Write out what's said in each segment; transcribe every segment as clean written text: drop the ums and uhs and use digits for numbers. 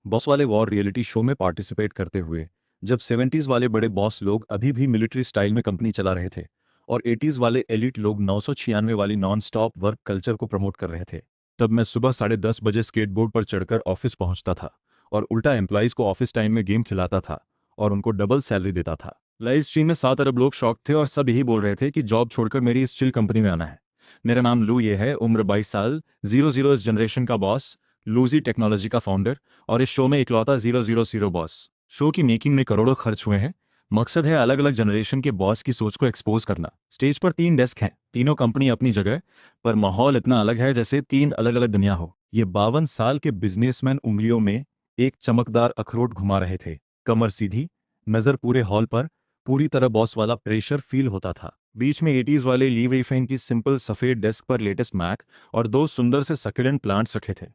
Boss वाले war reality show में participate करते हुए जब 70s वाले बड़े बॉस लोग अभी भी मिलिट्री स्टाइल में कंपनी चला रहे थे और 80s वाले एलिट लोग 996 वाली नॉन स्टॉप वर्क कल्चर को प्रमोट कर रहे थे, तब मैं सुबह 10:30 बजे स्केटबोर्ड पर चढ़कर ऑफिस पहुंचता था और उल्टा एम्प्लॉइज को ऑफिस टाइम में गेम खिलाता था और उनको डबल सैलरी देता था। लाइव स्ट्रीम में 7 अरब लोग शॉक थे और सब यही बोल रहे थे कि जॉब छोड़कर मेरी इस चिल कंपनी में आना है। मेरा नाम लू ये है, उम्र 22 साल, 00 इस जनरेशन का बॉस, लूजी टेक्नोलॉजी का फाउंडर और इस शो में इकलौता 000 बॉस। शो की मेकिंग में करोड़ों खर्च हुए हैं। मकसद है अलग अलग जनरेशन के बॉस की सोच को एक्सपोज करना। स्टेज पर 3 डेस्क हैं, तीनों कंपनी अपनी जगह, पर माहौल इतना अलग है जैसे 3 अलग अलग दुनिया हो। ये 52 साल के बिजनेसमैन उंगलियों में एक चमकदार अखरोट घुमा रहे थे। कमर सीधी, नजर पूरे हॉल पर, पूरी तरह बॉस वाला प्रेशर फील होता था। बीच में 80s वाले ली वेई फेंग की सिंपल सफेद डेस्क पर लेटेस्ट मैक और दो सुंदर से सक्यूलेंट प्लांट्स रखे थे।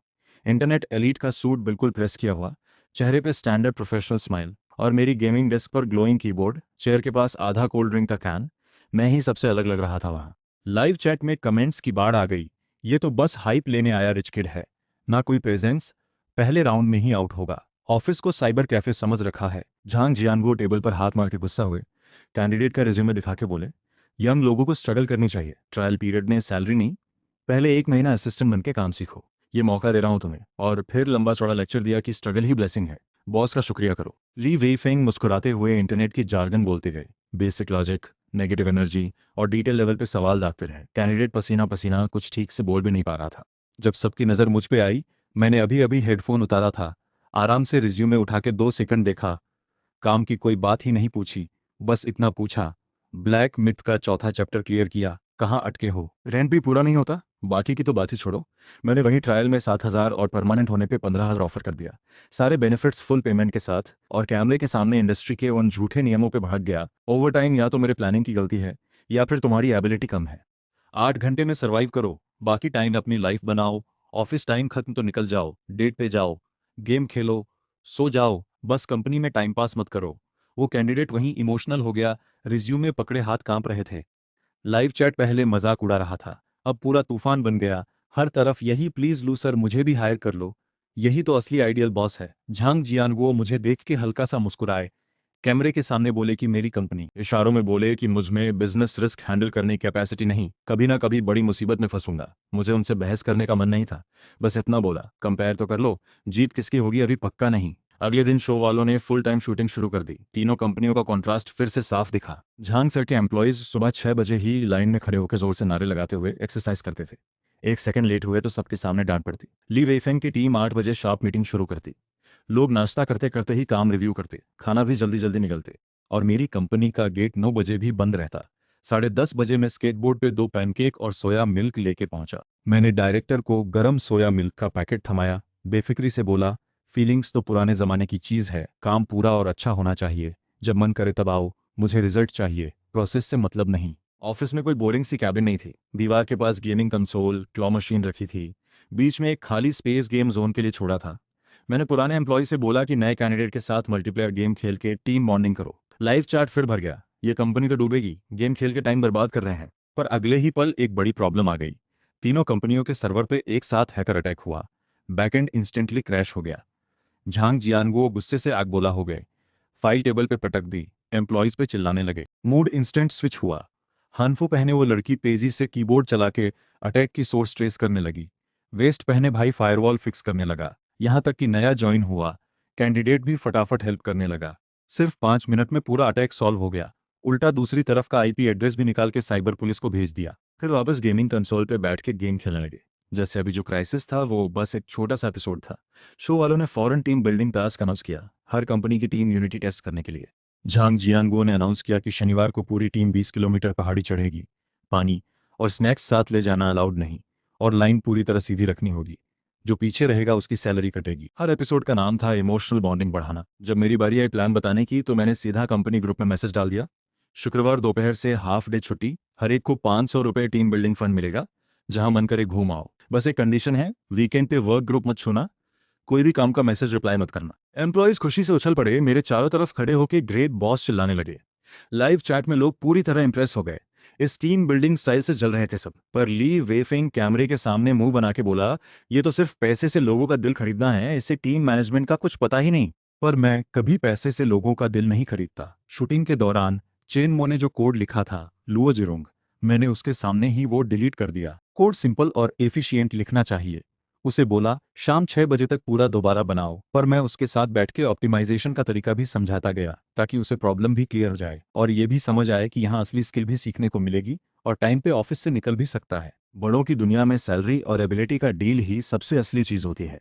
इंटरनेट एलीट का सूट बिल्कुल प्रेस किया हुआ, चेहरे पे स्टैंडर्ड प्रोफेशनल स्माइल, और मेरी गेमिंग डेस्क पर ग्लोइंग कीबोर्ड, चेयर के पास आधा कोल्ड ड्रिंक का कैन। मैं ही सबसे अलग लग रहा था वहाँ। लाइव चैट में कमेंट्स की बाढ़ आ गई। ये तो बस हाइप लेने आया रिच किड है, ना कोई प्रेजेंस, पहले राउंड में ही आउट होगा। ऑफिस को साइबर कैफे समझ रखा है। झांग जियानगो टेबल पर हाथ मार के गुस्सा हुए कैंडिडेट का रिज्यूमे दिखा के बोले, यंग लोगों को स्ट्रगल करनी चाहिए, ट्रायल पीरियड में सैलरी नहीं, पहले 1 महीना असिस्टेंट बन के काम सीखो, ये मौका दे रहा हूं तुम्हें। और फिर लंबा चौड़ा लेक्चर दिया कि स्ट्रगल ही ब्लेसिंग है, बॉस का शुक्रिया करो। ली वेइफेंग मुस्कुराते हुए इंटरनेट की जार्गन बोलते गए, बेसिक लॉजिक, नेगेटिव एनर्जी और डिटेल लेवल पे सवाल दागते रहे। कैंडिडेट पसीना पसीना, कुछ ठीक से बोल भी नहीं पा रहा था। जब सबकी नज़र मुझ पे आई, मैंने अभी अभी हेडफोन उतारा था, आराम से रिज्यूमे उठा के 2 सेकंड देखा, काम की कोई बात ही नहीं पूछी, बस इतना पूछा, ब्लैक मिथ का चौथा चैप्टर क्लियर किया, कहाँ अटके हो? रेंट भी पूरा नहीं होता, बाकी की तो बात ही छोड़ो। मैंने वहीं ट्रायल में 7,000 और परमानेंट होने पे 15,000 ऑफर कर दिया, सारे बेनिफिट्स फुल पेमेंट के साथ, और कैमरे के सामने इंडस्ट्री के उन झूठे नियमों पे भाग गया। ओवर टाइम या तो मेरे प्लानिंग की गलती है या फिर तुम्हारी एबिलिटी कम है। 8 घंटे में सर्वाइव करो, बाकी टाइम अपनी लाइफ बनाओ। ऑफिस टाइम खत्म तो निकल जाओ, डेट पे जाओ, गेम खेलो, सो जाओ, बस कंपनी में टाइम पास मत करो। वो कैंडिडेट वहीं इमोशनल हो गया, रिज्यूमे पकड़े हाथ कांप रहे थे। लाइव चैट पहले मजाक उड़ा रहा था, अब पूरा तूफान बन गया। हर तरफ यही, प्लीज लू सर, मुझे भी हायर कर लो, यही तो असली आइडियल बॉस है। झांग जियानगो मुझे देख के हल्का सा मुस्कुराए, कैमरे के सामने बोले कि मेरी कंपनी, इशारों में बोले कि मुझ में बिजनेस रिस्क हैंडल करने की कैपेसिटी नहीं, कभी ना कभी बड़ी मुसीबत में फंसूंगा। मुझे उनसे बहस करने का मन नहीं था, बस इतना बोला, कंपेयर तो कर लो, जीत किसकी होगी अभी पक्का नहीं। अगले दिन शो वालों ने फुल टाइम शूटिंग शुरू कर दी। तीनों कंपनियों का कॉन्ट्रास्ट फिर से साफ दिखा। झांग सर के एम्प्लॉयज सुबह 6 बजे ही लाइन में खड़े होकर जोर से नारे लगाते हुए एक्सरसाइज करते थे। 1 सेकंड लेट हुए तो सबके सामने डांट पड़ती। ली वेइफेंग की टीम 8 बजे शार्प मीटिंग शुरू करती। लोग नाश्ता करते करते ही काम रिव्यू करते, खाना भी जल्दी जल्दी निकलते, और मेरी कंपनी का गेट 9 बजे भी बंद रहता। 10:30 बजे मैं स्केटबोर्ड पे 2 पैनकेक और सोया मिल्क लेके पहुंचा। मैंने डायरेक्टर को गरम सोया मिल्क का पैकेट थमाया, बेफिक्री से बोला, फीलिंग्स तो पुराने जमाने की चीज़ है, काम पूरा और अच्छा होना चाहिए, जब मन करे तब आओ, मुझे रिजल्ट चाहिए, प्रोसेस से मतलब नहीं। ऑफिस में कोई बोरिंग सी कैबिन नहीं थी। दीवार के पास गेमिंग कंसोल, क्लॉ मशीन रखी थी, बीच में एक खाली स्पेस गेम जोन के लिए छोड़ा था। मैंने पुराने एम्प्लॉय से बोला कि नए कैंडिडेट के साथ मल्टीप्लेयर गेम खेल के टीम बॉन्डिंग करो। लाइव चैट फिर भर गया, ये कंपनी तो डूबेगी, गेम खेल के टाइम बर्बाद कर रहे हैं। पर अगले ही पल एक बड़ी प्रॉब्लम आ गई। तीनों कंपनियों के सर्वर पे एक साथ हैकर अटैक हुआ, बैकएंड इंस्टेंटली क्रैश हो गया। झांग जियानगो गुस्से से आग बोला हो गए, फाइल टेबल पे पटक दी, एम्प्लॉयज पे चिल्लाने लगे। मूड इंस्टेंट स्विच हुआ। हानफू पहने वो लड़की तेजी से कीबोर्ड चला के अटैक की सोर्स ट्रेस करने लगी। वेस्ट पहने भाई फायरवॉल फिक्स करने लगा। यहाँ तक कि नया ज्वाइन हुआ कैंडिडेट भी फटाफट हेल्प करने लगा। सिर्फ 5 मिनट में पूरा अटैक सॉल्व हो गया। उल्टा दूसरी तरफ का आईपी एड्रेस भी निकाल के साइबर पुलिस को भेज दिया। फिर वापस गेमिंग कंसोल पे बैठ के गेम खेलने लगे, जैसे अभी जो क्राइसिस था वो बस एक छोटा सा एपिसोड था। शो वालों ने foreign team building task announce किया, हर कंपनी की टीम यूनिटी टेस्ट करने के लिए। झांग जियानगो ने अनाउंस किया कि शनिवार को पूरी टीम 20 किलोमीटर पहाड़ी चढ़ेगी, पानी और स्नैक्स साथ ले जाना अलाउड नहीं, और लाइन पूरी तरह सीधी रखनी होगी, जो पीछे रहेगा उसकी सैलरी कटेगी। हर एपिसोड का नाम था इमोशनल बॉन्डिंग बढ़ाना। जब मेरी बारी आई प्लान बताने की तो मैंने सीधा कंपनी ग्रुप में मैसेज डाल दिया, शुक्रवार दोपहर से हाफ डे छुट्टी, हर एक को 500 रुपये टीम बिल्डिंग फंड मिलेगा, जहां मन करे घूम आओ, बस एक कंडीशन है, वीकेंड पे वर्क ग्रुप मत छूना, कोई भी काम का मैसेज रिप्लाई मत करना। एम्प्लॉयज खुशी से उछल पड़े, मेरे चारों तरफ खड़े होकर ग्रेट बॉस चिल्लाने लगे। लाइव चैट में लोग पूरी तरह इंप्रेस हो गए। इस टीम बिल्डिंग स्टाइल से जल रहे थे सब, पर ली वेफिंग कैमरे के सामने मुंह बना के बोला, ये तो सिर्फ पैसे से लोगों का दिल खरीदना है, इससे टीम मैनेजमेंट का कुछ पता ही नहीं। पर मैं कभी पैसे से लोगों का दिल नहीं खरीदता। शूटिंग के दौरान चेन मो ने जो कोड लिखा था लुओ जिरोंग, मैंने उसके सामने ही वो डिलीट कर दिया। कोड सिंपल और एफिशिएंट लिखना चाहिए। उसे बोला शाम 6 बजे तक पूरा दोबारा बनाओ, पर मैं उसके साथ बैठ के ऑप्टिमाइजेशन का तरीका भी समझाता गया ताकि उसे प्रॉब्लम भी क्लियर हो जाए और ये भी समझ आए कि यहाँ असली स्किल भी सीखने को मिलेगी और टाइम पे ऑफिस से निकल भी सकता है। बड़ों की दुनिया में सैलरी और एबिलिटी का डील ही सबसे असली चीज होती है।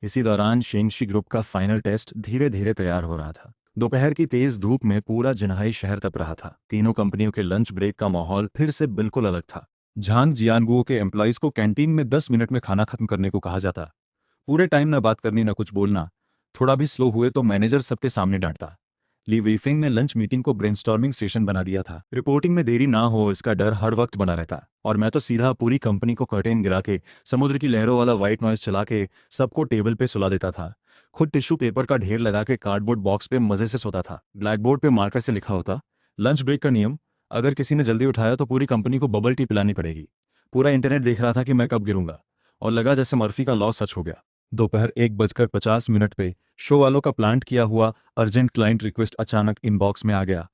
इसी दौरान शेंगशी ग्रुप का फाइनल टेस्ट धीरे धीरे तैयार हो रहा था। दोपहर की तेज धूप में पूरा जिन्हाई शहर तप रहा था। तीनों कंपनियों के लंच ब्रेक का माहौल फिर से बिल्कुल अलग था। झांग जियानगुओ के एम्प्लॉइज को कैंटीन में 10 मिनट में खाना खत्म करने को कहा जाता। पूरे टाइम न बात करनी न कुछ बोलना। थोड़ा भी स्लो हुए तो मैनेजर सबके सामने डांटता। ली वेफिंग ने लंच मीटिंग को ब्रेनस्टॉर्मिंग सेशन बना दिया था। रिपोर्टिंग में देरी ना हो इसका डर हर वक्त बना रहता, और मैं तो सीधा पूरी कंपनी को कर्टेन गिरा के समुद्र की लहरों वाला व्हाइट नॉइज चला के सबको टेबल पे सुला देता था। खुद टिश्यू पेपर का ढेर लगा के कार्डबोर्ड बॉक्स पे मजे से सोता था। ब्लैक बोर्ड पे मार्कर से लिखा होता, लंच ब्रेक का नियम, अगर किसी ने जल्दी उठाया तो पूरी कंपनी को बबल टी पिलानी पड़ेगी। पूरा इंटरनेट देख रहा था कि मैं कब गिरूंगा, और लगा जैसे मर्फी का लॉ सच हो गया। दोपहर 1:50 पे शो वालों का प्लांट किया हुआ अर्जेंट क्लाइंट रिक्वेस्ट अचानक इनबॉक्स में आ गया।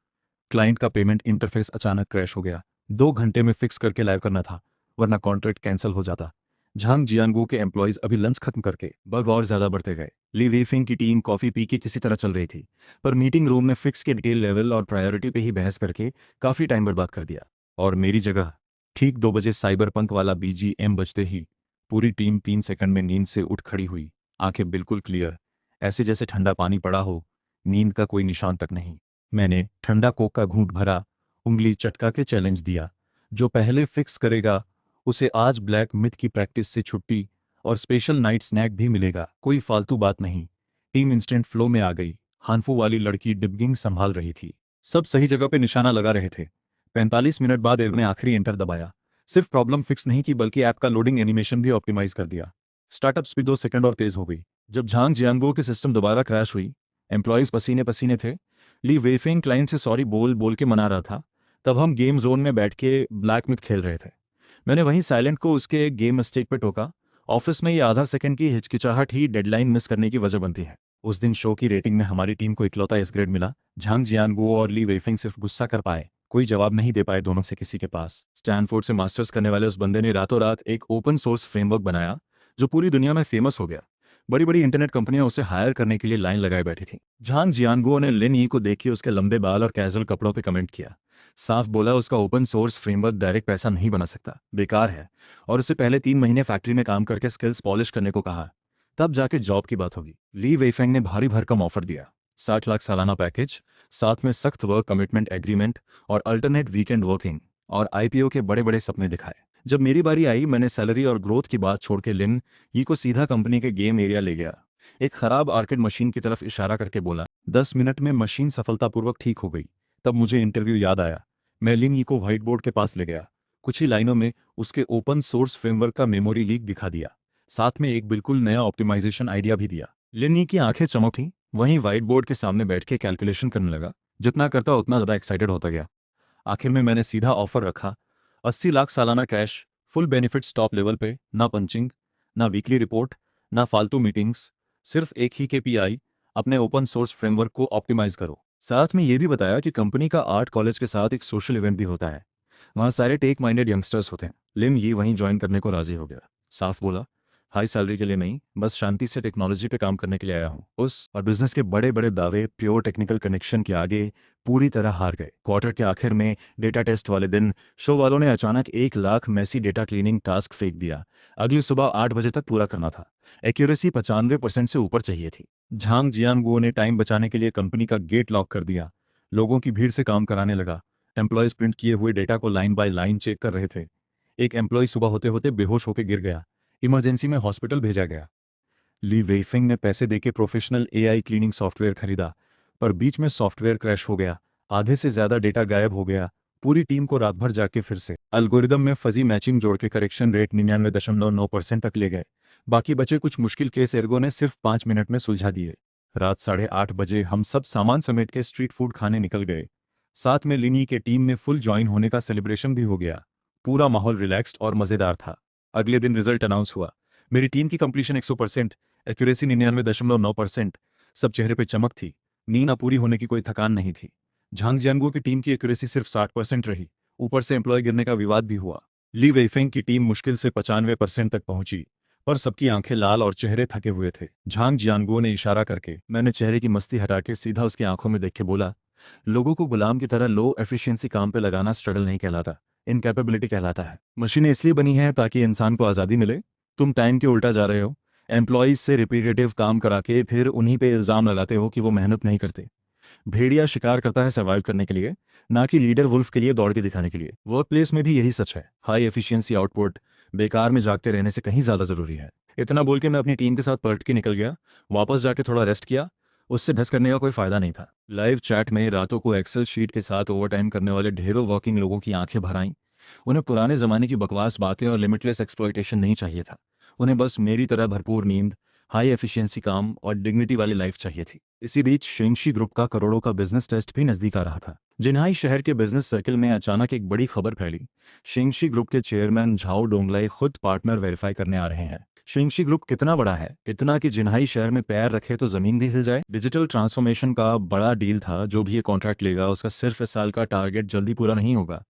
क्लाइंट का पेमेंट इंटरफेस अचानक क्रैश हो गया। 2 घंटे में फिक्स करके लाइव करना था, वरना कॉन्ट्रैक्ट कैंसिल हो जाता। झांग जियानगू के एम्प्लॉयज अभी लंच खत्म करके बग और ज्यादा बढ़ते गए। ली वेफिंग की टीम कॉफी पी के किसी तरह चल रही थी, पर मीटिंग रूम में फिक्स के डिटेल लेवल और प्रायोरिटी पे ही बहस करके काफी टाइम बर्बाद कर दिया। और मेरी जगह ठीक 2 बजे साइबर पंक वाला बीजीएम बजते ही पूरी टीम 3 सेकंड में नींद से उठ खड़ी हुई, आंखें बिल्कुल क्लियर, ऐसे जैसे ठंडा पानी पड़ा हो, नींद का कोई निशान तक नहीं। मैंने ठंडा कोक का घूंट भरा, उंगली चटका के चैलेंज दिया, जो पहले फिक्स करेगा उसे आज ब्लैक मिथ की प्रैक्टिस से छुट्टी और स्पेशल नाइट स्नैक भी मिलेगा। कोई फालतू बात नहीं। टीम इंस्टेंट फ्लो में आ गई। हानफू वाली लड़की डिबगिंग संभाल रही थी। सब सही जगह पे निशाना लगा रहे थे। 45 मिनट बाद एव ने आखिरी एंटर दबाया। सिर्फ प्रॉब्लम फिक्स नहीं की बल्कि ऐप का लोडिंग एनिमेशन भी ऑप्टिमाइज कर दिया। स्टार्टअप स्पीड 2 सेकंड और तेज हो गई। जब झांग जियांगबो के सिस्टम दोबारा क्रैश हुई, एम्प्लॉयज पसीने पसीने थे। ली वेफिंग क्लाइंट से सॉरी बोल बोल के मना रहा था। तब हम गेम जोन में बैठ के ब्लैक मिथ खेल रहे थे। मैंने वहीं साइलेंट को उसके गेम मिस्टेक पे टोका। ऑफिस में ये आधा सेकंड की हिचकिचाहट ही डेडलाइन मिस करने की वजह बनती है। उस दिन शो की रेटिंग में हमारी टीम को इकलौता एस ग्रेड मिला। झांग जियानगुओ और ली वेफिंग सिर्फ गुस्सा कर पाए, कोई जवाब नहीं दे पाए दोनों से किसी के पास। स्टैनफोर्ड से मास्टर्स करने वाले उस बंदे ने रातों रात एक ओपन सोर्स फ्रेमवर्क बनाया जो पूरी दुनिया में फेमस हो गया। बड़ी बड़ी इंटरनेट कंपनियां उसे हायर करने के लिए लाइन लगाए बैठी थी। झांग जियानगुओ ने लिन यी को देखी उसके लंबे बाल और कैजुअल कपड़ों पे कमेंट किया। साफ बोला उसका ओपन सोर्स फ्रेमवर्क डायरेक्ट पैसा नहीं बना सकता, बेकार है, और उससे पहले 3 महीने फैक्ट्री में काम करके स्किल्स पॉलिश करने को कहा, तब जाके जॉब की बात होगी। ली वेफेंग ने भारी भरकम ऑफर दिया, 60 लाख सालाना पैकेज, साथ में सख्त वर्क कमिटमेंट एग्रीमेंट और अल्टरनेट वीकेंड वर्किंग, और आईपीओ के बड़े बड़े सपने दिखाए। जब मेरी बारी आई मैंने सैलरी और ग्रोथ की बात छोड़ के लिन यी को सीधा कंपनी के गेम एरिया ले गया। एक खराब आर्केड मशीन की तरफ इशारा करके बोला, 10 मिनट में मशीन सफलतापूर्वक ठीक हो गई। तब मुझे इंटरव्यू याद आया। मैं लिन यी को व्हाइट बोर्ड के पास ले गया। कुछ ही लाइनों में उसके ओपन सोर्स फ्रेमवर्क का मेमोरी लीक दिखा दिया, साथ में एक बिल्कुल नया ऑप्टिमाइजेशन आइडिया भी दिया। लिन यी की आंखें चमक थीं, वहीं व्हाइट बोर्ड के सामने बैठ के कैलकुलेशन करने लगा। जितना करता उतना ज़्यादा एक्साइटेड होता गया। आखिर में मैंने सीधा ऑफर रखा, 80 लाख सालाना cash, full benefits top level पे, ना पंचिंग, ना वीकली रिपोर्ट, ना फालतू मीटिंग्स, सिर्फ एक ही केपीआई, अपने ओपन सोर्स फ्रेमवर्क को ऑप्टिमाइज करो। साथ में ये भी बताया कि कंपनी का आर्ट कॉलेज के साथ एक सोशल इवेंट भी होता है, वहाँ सारे टेक माइंडेड यंगस्टर्स होते हैं। लिम ये वहीं ज्वाइन करने को राजी हो गया। साफ बोला, हाई सैलरी के लिए नहीं, बस शांति से टेक्नोलॉजी पे काम करने के लिए आया हूँ। उस और बिजनेस के बड़े बड़े दावे प्योर टेक्निकल कनेक्शन के आगे पूरी तरह हार गए। क्वार्टर के आखिर में डेटा टेस्ट वाले दिन शो वालों ने अचानक 1 lakh messy data cleaning task फेंक दिया। अगली सुबह 8 बजे तक पूरा करना था। एक्यूरेसी 95% से ऊपर चाहिए थी। झांग जियानगुओ ने टाइम बचाने के लिए कंपनी का गेट लॉक कर दिया। लोगों की भीड़ से काम कराने लगा। एम्प्लॉयज प्रिंट किए हुए डेटा को लाइन बाय लाइन चेक कर रहे थे। एक एम्प्लॉय सुबह होते होते बेहोश होकर गिर गया। इमरजेंसी में हॉस्पिटल भेजा गया। ली वेइफिंग ने पैसे देके प्रोफेशनल एआई क्लीनिंग सॉफ्टवेयर खरीदा, पर बीच में सॉफ्टवेयर क्रैश हो गया। आधे से ज्यादा डेटा गायब हो गया। पूरी टीम को रात भर जाके फिर से एल्गोरिदम में फजी मैचिंग जोड़ के करेक्शन रेट 99.9% तक ले गए। बाकी बचे कुछ मुश्किल केस एर्गो ने सिर्फ 5 मिनट में सुलझा दिए। रात 8:30 बजे हम सब सामान समेट के स्ट्रीट फूड खाने निकल गए। साथ में लिनी के टीम में फुल ज्वाइन होने का सेलिब्रेशन भी हो गया। पूरा माहौल रिलैक्स्ड और मज़ेदार था। अगले दिन रिजल्ट अनाउंस हुआ। मेरी टीम की कंप्लीशन 100%, एक्यूरेसी 99.9%। सब चेहरे पे चमक थी। नींद पूरी होने की कोई थकान नहीं थी। झांग जियांगुओ की टीम की एक्यूरेसी सिर्फ 60% रही। ऊपर से एम्प्लॉय गिरने का विवाद भी हुआ। ली वेइफेंग की टीम मुश्किल से 95% तक पहुंची, पर सबकी आंखें लाल और चेहरे थके हुए थे। झांग जियांगुओ ने इशारा करके, मैंने चेहरे की मस्ती हटा के सीधा उसकी आंखों में देख के बोला, लोगों को गुलाम की तरह लो एफिशिएंसी काम पे लगाना स्ट्रगल नहीं कहलाता, इनकैपेबिलिटी कहलाता है। मशीनें इसलिए बनी हैं ताकि इंसान को आज़ादी मिले। तुम टाइम के उल्टा जा रहे हो। एम्प्लॉयज से रिपीटेटिव काम करा के फिर उन्हीं पे इल्ज़ाम लगाते हो कि वो मेहनत नहीं करते। भेड़िया शिकार करता है सर्वाइव करने के लिए, ना कि लीडर वुल्फ के लिए दौड़ के दिखाने के लिए। वर्क प्लेस में भी यही सच है। हाई एफिशिएंसी आउटपुट बेकार में जागते रहने से कहीं ज़्यादा ज़रूरी है। इतना बोल के मैं अपनी टीम के साथ पलट के निकल गया। वापस जाके थोड़ा रेस्ट किया। उससे बहस करने का कोई फायदा नहीं था। लाइव चैट में रातों को एक्सेल शीट के साथ ओवरटाइम करने वाले ढेरों वर्किंग लोगों की आंखें भर आईं। उन्हें पुराने ज़माने की बकवास बातें और लिमिटलेस एक्सप्लॉयटेशन नहीं चाहिए था। उन्हें बस मेरी तरह भरपूर नींद, हाई एफिशिएंसी काम और डिग्निटी वाली लाइफ चाहिए थी। इसी बीच शेंगशी ग्रुप का करोड़ों का बिजनेस टेस्ट भी नजदीक आ रहा था। जिन्हाई शहर के बिजनेस सर्किल में अचानक एक बड़ी खबर फैली। शेंगशी ग्रुप के चेयरमैन झाओ डोंगलाई खुद पार्टनर वेरीफाई करने आ रहे हैं। शेंगशी ग्रुप कितना बड़ा है? इतना कि जिन्हाई शहर में पैर रखे तो जमीन भी हिल जाए। डिजिटल ट्रांसफॉर्मेशन का बड़ा डील था। जो भी ये कॉन्ट्रैक्ट लेगा उसका सिर्फ इस साल का टारगेट जल्दी पूरा नहीं होगा,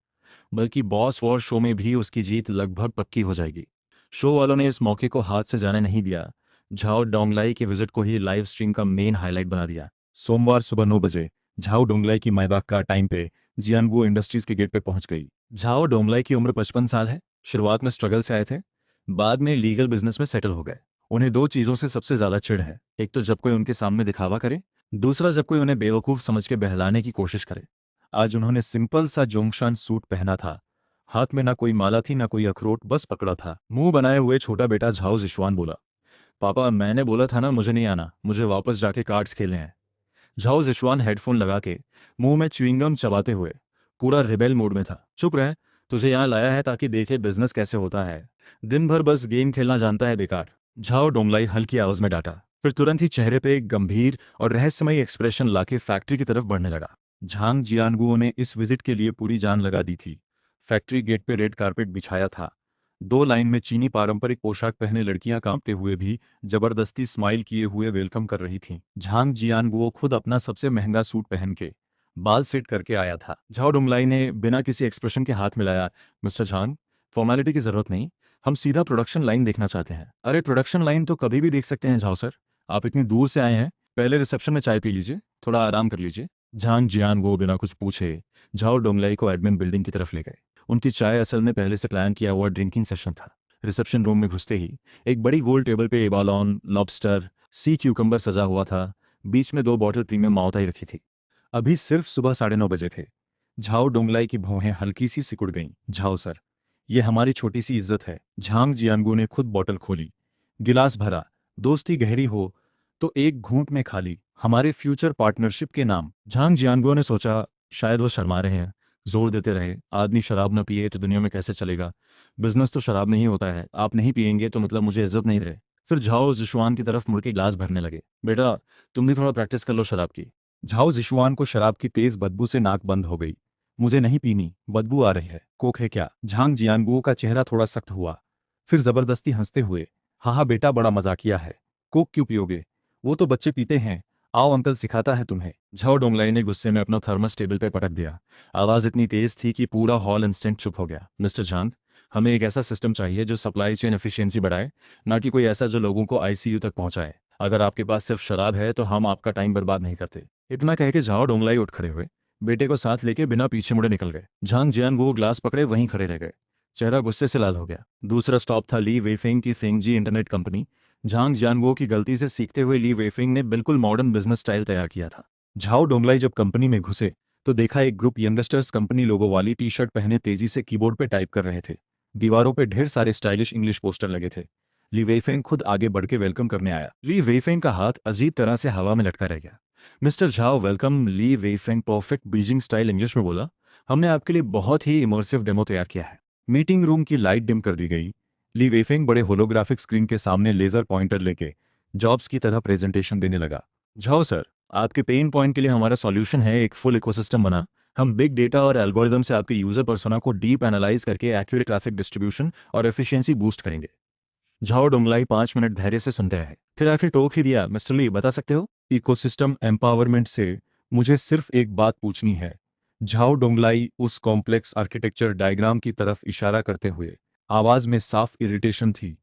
बल्कि बॉस वॉर शो में भी उसकी जीत लगभग पक्की हो जाएगी। शो वालों ने इस मौके को हाथ से जाने नहीं दिया। झाओ डोंगलाई के विजिट को ही लाइव स्ट्रीम का मेन हाईलाइट बना दिया। सोमवार सुबह 9 बजे झाओ डोंगलाई की मायबाग का टाइम पे जियानगुओ इंडस्ट्रीज के गेट पे पहुंच गई। झाओ डोंगलाई की उम्र 55 साल है। शुरुआत में स्ट्रगल से आए थे, बाद में लीगल बिजनेस में सेटल हो गए। उन्हें दो चीज़ों से सबसे ज़्यादा चिढ़ है। एक तो जब कोई उनके सामने दिखावा करे, दूसरा जब कोई उन्हें बेवकूफ़ समझ के बहलाने की कोशिश करे। आज उन्होंने सिंपल सा जोंगशान सूट पहना था। हाथ में ना कोई माला थी ना कोई अखरोट, बस पकड़ा था। मुंह बनाए हुए छोटा बेटा झाओ जिशवान बोला, पापा मैंने बोला था ना मुझे नहीं आना, मुझे वापस जाके कार्ड्स खेलने हैं। झाओ जिशवान हेडफोन लगा के मुंह में च्युइंगम चबाते हुए पूरा रिबेल मोड में था। चुप रह, तुझे यहाँ लाया है ताकि देखे बिजनेस कैसे होता है। दिन भर बस गेम खेलना जानता है, बेकार। झाओ डोंगलाई हल्की आवाज में डांटा, फिर तुरंत ही चेहरे पे एक गंभीर और रहस्यमयी एक्सप्रेशन लाके फैक्ट्री की तरफ बढ़ने लगा। झांग जियानगुओ ने इस विजिट के लिए पूरी जान लगा दी थी। फैक्ट्री गेट पे रेड कारपेट बिछाया था। दो लाइन में चीनी पारंपरिक पोशाक पहने लड़कियां कांपते हुए भी जबरदस्ती स्माइल किए हुए वेलकम कर रही थीं। झांग जियानगुओ खुद अपना सबसे महंगा सूट पहन के बाल सेट करके आया था। झाओ डुंगलाई ने बिना किसी एक्सप्रेशन के हाथ मिलाया, मिस्टर झांग, फॉर्मेलिटी की जरूरत नहीं, हम सीधा प्रोडक्शन लाइन देखना चाहते हैं। अरे प्रोडक्शन लाइन तो कभी भी देख सकते हैं झाओ सर, आप इतनी दूर से आए हैं, पहले रिसेप्शन में चाय पी लीजिए, थोड़ा आराम कर लीजिए। झांग जियानगुओ बिना कुछ पूछे झाओ डोंगलाई को एडमिन बिल्डिंग की तरफ ले गए। उनकी चाय असल में पहले से प्लान किया हुआ ड्रिंकिंग सेशन था। रिसेप्शन रूम में घुसते ही एक बड़ी गोल टेबल पे एबालॉन, लॉबस्टर, सी क्यूकम्बर सजा हुआ था। बीच में दो बॉटल प्रीमियम माओताई रखी थी। अभी सिर्फ सुबह 9:30 बजे थे। झाओ डोंगलाई की भौहें हल्की सी सिकुड़ गईं। झाओ सर, ये हमारी छोटी सी इज्जत है। झांग जियानगू ने खुद बॉटल खोली, गिलास भरा। दोस्ती गहरी हो तो एक घूंट में खाली, हमारे फ्यूचर पार्टनरशिप के नाम। झांग जियानगो ने सोचा शायद वो शर्मा रहे हैं, जोर देते रहे, आदमी शराब न पिए तो दुनिया में कैसे चलेगा, बिजनेस तो शराब में ही होता है, आप नहीं पिएंगे तो मतलब मुझे इज्जत नहीं रहे। फिर झाओ जिशवान की तरफ मुड़ के गिलास भरने लगे, बेटा तुम भी थोड़ा प्रैक्टिस कर लो शराब की। झाओ जिशवान को शराब की तेज बदबू से नाक बंद हो गई। मुझे नहीं पीनी, बदबू आ रही है। कोक है क्या? झांग जियानगुओ का चेहरा थोड़ा सख्त हुआ, फिर जबरदस्ती हंसते हुए, हाँ हाँ बेटा बड़ा मजाकिया है, कोक क्यों पियोगे, वो तो बच्चे पीते हैं, आओ अंकल सिखाता है तुम्हें। झाओ डोंगलाई ने गुस्से में अपना थर्मस टेबल पे पटक दिया। आवाज इतनी तेज थी कि पूरा हॉल इंस्टेंट चुप हो गया। मिस्टर झांग, हमें एक ऐसा सिस्टम चाहिए जो सप्लाई चेन एफिशिएंसी बढ़ाए, ना कि कोई ऐसा जो लोगों को आईसीयू तक पहुंचाए। अगर आपके पास सिर्फ शराब है तो हम आपका टाइम बर्बाद नहीं करते। इतना कह के झाओ डोंगलाई उठ खड़े हुए, बेटे को साथ लेके बिना पीछे मुड़े निकल गए। झांग जियान वो ग्लास पकड़े वहीं खड़े रह गए, चेहरा गुस्से से लाल हो गया। दूसरा स्टॉप था ली वेफेंग की फेंगजी इंटरनेट कंपनी। झांग जियानगुओ की गलती से सीखते हुए ली वेफिंग ने बिल्कुल मॉडर्न बिजनेस स्टाइल तैयार किया था। झाओ डोंगलाई जब कंपनी में घुसे तो देखा एक ग्रुप यंगस्टर्स कंपनी लोगो वाली टी शर्ट पहने तेजी से कीबोर्ड पे टाइप कर रहे थे। दीवारों पे ढेर सारे स्टाइलिश इंग्लिश पोस्टर लगे थे। ली वेफेंग खुद आगे बढ़ के वेलकम करने आया। ली वेफेंग का हाथ अजीब तरह से हवा में लटका रह गया। Mister Zhao welcome. Li Weifeng perfect Beijing style English में बोला, हमने आपके लिए बहुत ही इमर्सिव डेमो तैयार किया है। मीटिंग रूम की लाइट डिम कर दी गई। ली वेफेंग बड़े होलोग्राफिक स्क्रीन के सामने लेजर पॉइंटर लेके जॉब्स की तरह प्रेजेंटेशन देने लगा। झाओ सर, आपके पेन पॉइंट के लिए हमारा सॉल्यूशन है एक फुल इकोसिस्टम बना, हम बिग डेटा और एल्गोरिदम से आपके यूजर पर्सोना को डीप एनालाइज करके एक्यूरेट ट्रैफिक डिस्ट्रीब्यूशन और एफिशिएंसी बूस्ट करेंगे। झाओ डोंगलाई 5 मिनट धैर्य से सुनते रहे, फिर आखिर टोक ही दिया, मिस्टर ली बता सकते हो? इकोसिस्टम एम्पावरमेंट से मुझे सिर्फ एक बात पूछनी है। झाओ डोंगलाई उस कॉम्प्लेक्स आर्किटेक्चर डायग्राम की तरफ इशारा करते हुए आवाज में साफ इरिटेशन थी।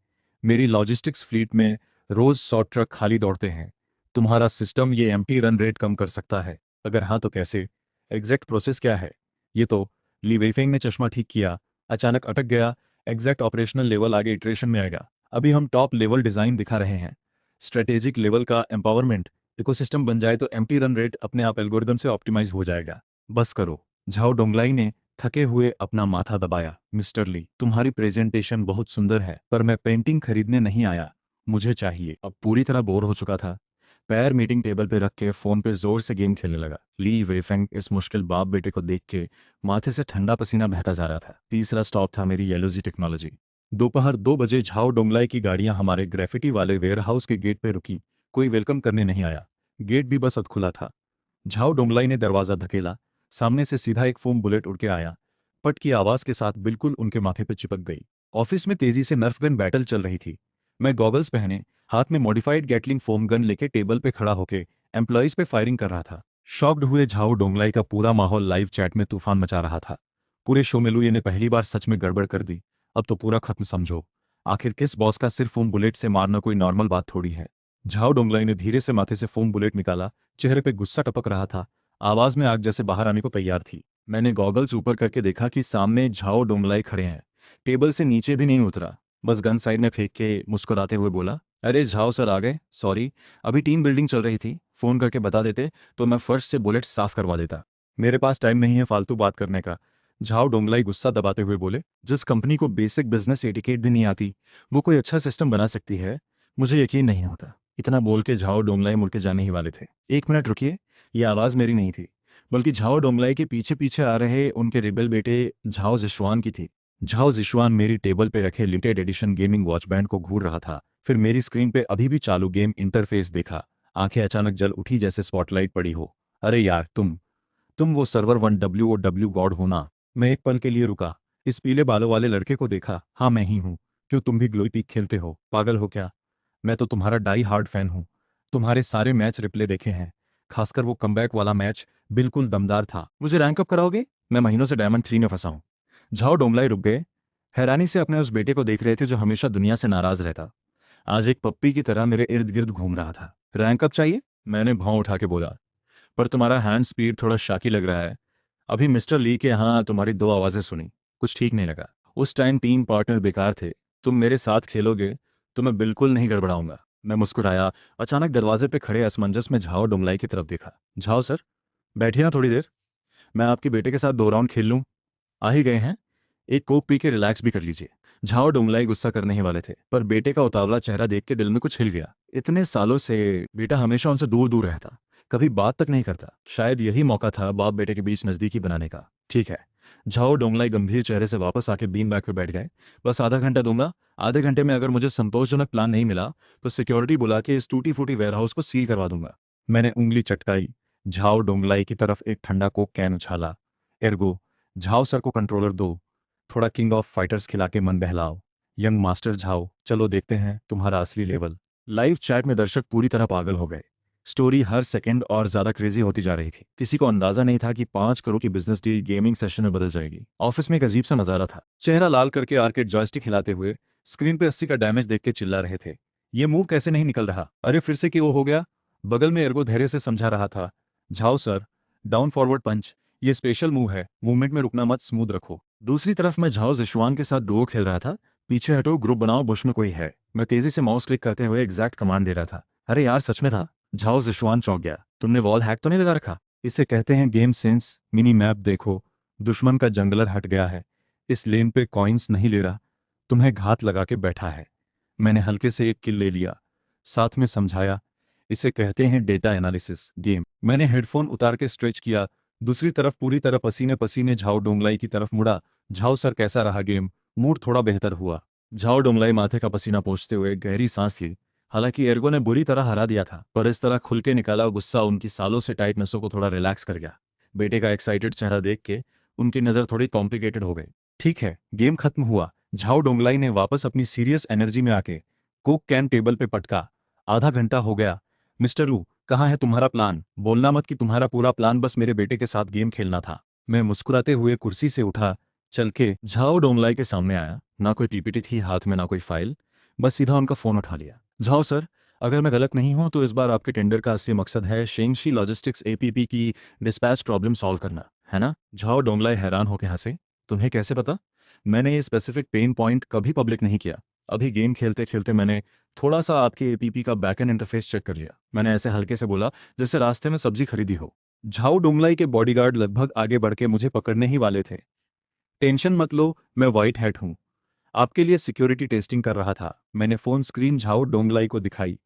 मेरी लॉजिस्टिक्स फ्लीट में रोज 100 ट्रक खाली दौड़ते हैं। तुम्हारा सिस्टम ये एम्प्टी रन रेट कम कर सकता है? अगर हाँ तो कैसे? एग्जैक्ट प्रोसेस क्या है? ये तो ली वेइफेंग ने चश्मा ठीक किया, अचानक अटक गया। एग्जैक्ट ऑपरेशनल लेवल आगे इटरेशन में आएगा। अभी हम टॉप लेवल डिजाइन दिखा रहे हैं। स्ट्रेटेजिक लेवल का एम्पावरमेंट इकोसिस्टम बन जाए तो एम्प्टी रन रेट अपने आप एल्गोरिदम से ऑप्टिमाइज हो जाएगा। बस करो। झाओ डोंगलाई ने थके हुए अपना माथा दबाया। मिस्टर ली, तुम्हारी प्रेजेंटेशन बहुत सुंदर है, पर मैं पेंटिंग खरीदने नहीं आया। मुझे चाहिए। अब पूरी तरह बोर हो चुका था। पैर मीटिंग टेबल पे रख के फोन पे जोर से गेम खेलने लगा। ली वेफेंग इस मुश्किल बाप बेटे को देख के माथे से ठंडा पसीना बहता जा रहा था। तीसरा स्टॉप था मेरी येलोजी टेक्नोलॉजी। दोपहर 2 बजे झाओ डोंगलाई की गाड़ियां हमारे ग्रेफिटी वाले वेयरहाउस के गेट पे रुकी। कोई वेलकम करने नहीं आया। गेट भी बस अध खुला था। झाओ डोंगलाई ने दरवाजा धकेला। सामने से सीधा एक फोम बुलेट उड़ के आया। पट की आवाज के साथ बिल्कुल उनके माथे पे चिपक गई। ऑफिस में तेजी से नर्फ गन बैटल चल रही थी। मैं गॉगल्स पहने, हाथ में मॉडिफाइड गैटलिंग फोम गन लेके टेबल पे खड़ा होके एम्प्लॉइज पे फायरिंग कर रहा था। शॉक्ड हुए झाओ डोंगलाई का पूरा माहौल लाइव चैट में तूफान मचा रहा था। पूरे शो में लुई ने पहली बार सच में गड़बड़ कर दी। अब तो पूरा खत्म समझो। आखिर किस बॉस का सिर्फ फोम बुलेट से मारना कोई नॉर्मल बात थोड़ी है। झाओ डोंगलाई ने धीरे से माथे से फोम बुलेट निकाला। चेहरे पे गुस्सा टपक रहा था। आवाज में आग जैसे बाहर आने को तैयार थी। मैंने गॉगल्स ऊपर करके देखा कि सामने झाओ डोंगलाई खड़े हैं। टेबल से नीचे भी नहीं उतरा, बस गन साइड में फेंक के मुस्कुराते हुए बोला, अरे झाओ सर आ गए, सॉरी, अभी टीम बिल्डिंग चल रही थी, फोन करके बता देते तो मैं फर्स्ट से बुलेट साफ करवा देता। मेरे पास टाइम नहीं है फालतू बात करने का। झाओ डोंगलाई गुस्सा दबाते हुए बोले, जिस कंपनी को बेसिक बिजनेस एटिकेट भी नहीं आती वो कोई अच्छा सिस्टम बना सकती है? मुझे यकीन नहीं होता। इतना बोल के झाओ डोंगलाई मुड़ के जाने ही वाले थे। एक मिनट रुकिए, ये आवाज़ मेरी नहीं थी, बल्कि झाओ डोंगलाई के पीछे पीछे आ रहे उनके रिबेल बेटे झाओ जिशवान की थी। झाओ जिशवान मेरी टेबल पे रखे limited edition gaming watch band को घूर रहा था। फिर मेरी स्क्रीन पे अभी भी चालू गेम इंटरफेस देखा। आंखें अचानक जल उठी जैसे स्पॉटलाइट पड़ी हो। अरे यार, तुम वो सर्वर 1WOW गॉड हो ना? मैं एक पल के लिए रुका। इस पीले बालों वाले लड़के को देखा। हाँ मैं ही हूँ। क्यों, तुम भी ग्लोई पीक खेलते हो? पागल हो क्या? मैं तो तुम्हारा डाई हार्ड फैन हूँ। तुम्हारे सारे मैच रिप्ले देखे हैं, खासकर वो कमबैक वाला मैच, बिल्कुल दमदार था। मुझे रैंक अप कराओगे? मैं महीनों से डायमंड 3 में फंसा हूँ। झाओ डोंगलाई रुक गए। हैरानी से अपने उस बेटे को देख रहे थे जो हमेशा दुनिया से नाराज रहता। आज एक पप्पी की तरह मेरे इर्द गिर्द घूम रहा था। रैंक अप चाहिए? मैंने भौं उठा के बोला, पर तुम्हारा हैंड स्पीड थोड़ा शाकी लग रहा है। अभी मिस्टर ली के यहाँ तुम्हारी 2 आवाज़ें सुनी, कुछ ठीक नहीं लगा। उस टाइम टीम पार्टनर बेकार थे। तुम मेरे साथ खेलोगे तो मैं बिल्कुल नहीं गड़बड़ाऊंगा। मैं मुस्कुराया। अचानक दरवाजे पे खड़े असमंजस में झाओ डोंगलाई की तरफ देखा। झाओ सर, बैठिए ना थोड़ी देर, मैं आपके बेटे के साथ 2 राउंड खेल लूँ। आ ही गए हैं, एक कोक पी के रिलैक्स भी कर लीजिए। झाओ डोंगलाई गुस्सा करने ही वाले थे, पर बेटे का उतावला चेहरा देख के दिल में कुछ हिल गया। इतने सालों से बेटा हमेशा उनसे दूर दूर रहता, कभी बात तक नहीं करता। शायद यही मौका था बाप बेटे के बीच नजदीकी बनाने का। ठीक है। झाओ डोंगलाई गंभीर चेहरे से वापस आके बीन बैग पे बैठ गए। बस आधा घंटा दूंगा। आधे घंटे में अगर मुझे संतोषजनक प्लान नहीं मिला तो सिक्योरिटी बुला के इस टूटी फूटी वेयरहाउस को सील करवा दूंगा। मैंने उंगली चटकाई। झाओ डोंगलाई की तरफ एक ठंडा कोक कैन उछाला। एर्गो, झाओ सर को कंट्रोलर दो। थोड़ा किंग ऑफ फाइटर्स खिला के मन बहलाओ। यंग मास्टर झाओ, चलो देखते हैं तुम्हारा असली लेवल। लाइव चैट में दर्शक पूरी तरह पागल हो गए। स्टोरी हर सेकंड और ज्यादा क्रेजी होती जा रही थी। किसी को अंदाजा नहीं था कि 5 करोड़ की बिजनेस डील गेमिंग सेशन में बदल जाएगी। ऑफिस में एक अजीब सा नजारा था। चेहरा लाल करके आर्केड जॉयस्टिक हिलाते हुए स्क्रीन पे 80 का डैमेज देख के चिल्ला रहे थे, ये मूव कैसे नहीं निकल रहा? अरे फिर से क्यों हो गया? बगल में एर्गो धैर्य से समझा रहा था, झाओ सर, डाउन फॉरवर्ड पंच, ये स्पेशल मूव है, मूवमेंट में रुकना मत, स्मूथ रखो। दूसरी तरफ मैं झाओ जिशवान के साथ डुओ खेल रहा था। पीछे हटो, ग्रुप बनाओ, बुश में कोई है। मैं तेजी से माउस क्लिक करते हुए एग्जैक्ट कमांड दे रहा था। अरे यार सच में था। झाओ जिशवान चौंक गया। तुमने वॉल हैक तो नहीं लगा रखा? इसे कहते हैं गेम सेंस। मिनी मैप देखो, दुश्मन का जंगलर हट गया है, इस लेन पे कॉइन्स नहीं ले रहा, तुम्हें घात लगा के बैठा है। मैंने हल्के से एक किल ले लिया, साथ में समझाया, इसे कहते हैं डेटा एनालिसिस गेम। मैंने हेडफोन उतार के स्ट्रेच किया। दूसरी तरफ पूरी तरह पसीने पसीने झाओ डोंगलाई की तरफ मुड़ा। झाओ सर कैसा रहा गेम? मूड थोड़ा बेहतर हुआ। झाओ डोंगलाई माथे का पसीना पोंछते हुए गहरी सांस ली। हालांकि एर्गो ने बुरी तरह हरा दिया था, पर इस तरह खुल के निकाला गुस्सा उनकी सालों से टाइट नसों को थोड़ा रिलैक्स कर गया। बेटे का एक्साइटेड चेहरा देख के उनकी नज़र थोड़ी कॉम्प्लिकेटेड हो गई। ठीक है, गेम खत्म हुआ। झाओ डोंगलाई ने वापस अपनी सीरियस एनर्जी में आके कोक कैन टेबल पे पटका। आधा घंटा हो गया। मिस्टर लू, कहाँ है तुम्हारा प्लान? बोलना मत कि तुम्हारा पूरा प्लान बस मेरे बेटे के साथ गेम खेलना था। मैं मुस्कुराते हुए कुर्सी से उठा, चल के झाओ डोंगलाई के सामने आया। ना कोई पीपीटी थी हाथ में, ना कोई फाइल, बस सीधा उनका फोन उठा लिया। झाओ सर, अगर मैं गलत नहीं हूं तो इस बार आपके टेंडर का असली मकसद है शेंगशी लॉजिस्टिक्स एपीपी की डिस्पैच प्रॉब्लम सॉल्व करना, है ना? झाओ डोंगलाई हैरान होकर हंसे। तुम्हें कैसे पता? मैंने ये स्पेसिफिक पेन पॉइंट कभी पब्लिक नहीं किया। अभी गेम खेलते खेलते मैंने थोड़ा सा आपके एपीपी का बैकएंड इंटरफेस चेक कर लिया। मैंने ऐसे हल्के से बोला जैसे रास्ते में सब्जी खरीदी हो। झाओ डोंगलाई के बॉडीगार्ड लगभग आगे बढ़ के मुझे पकड़ने ही वाले थे। टेंशन मत लो, मैं व्हाइट हैट हूँ, आपके लिए सिक्योरिटी टेस्टिंग कर रहा था। मैंने फोन स्क्रीन झाओ डोंगलाई को दिखाई।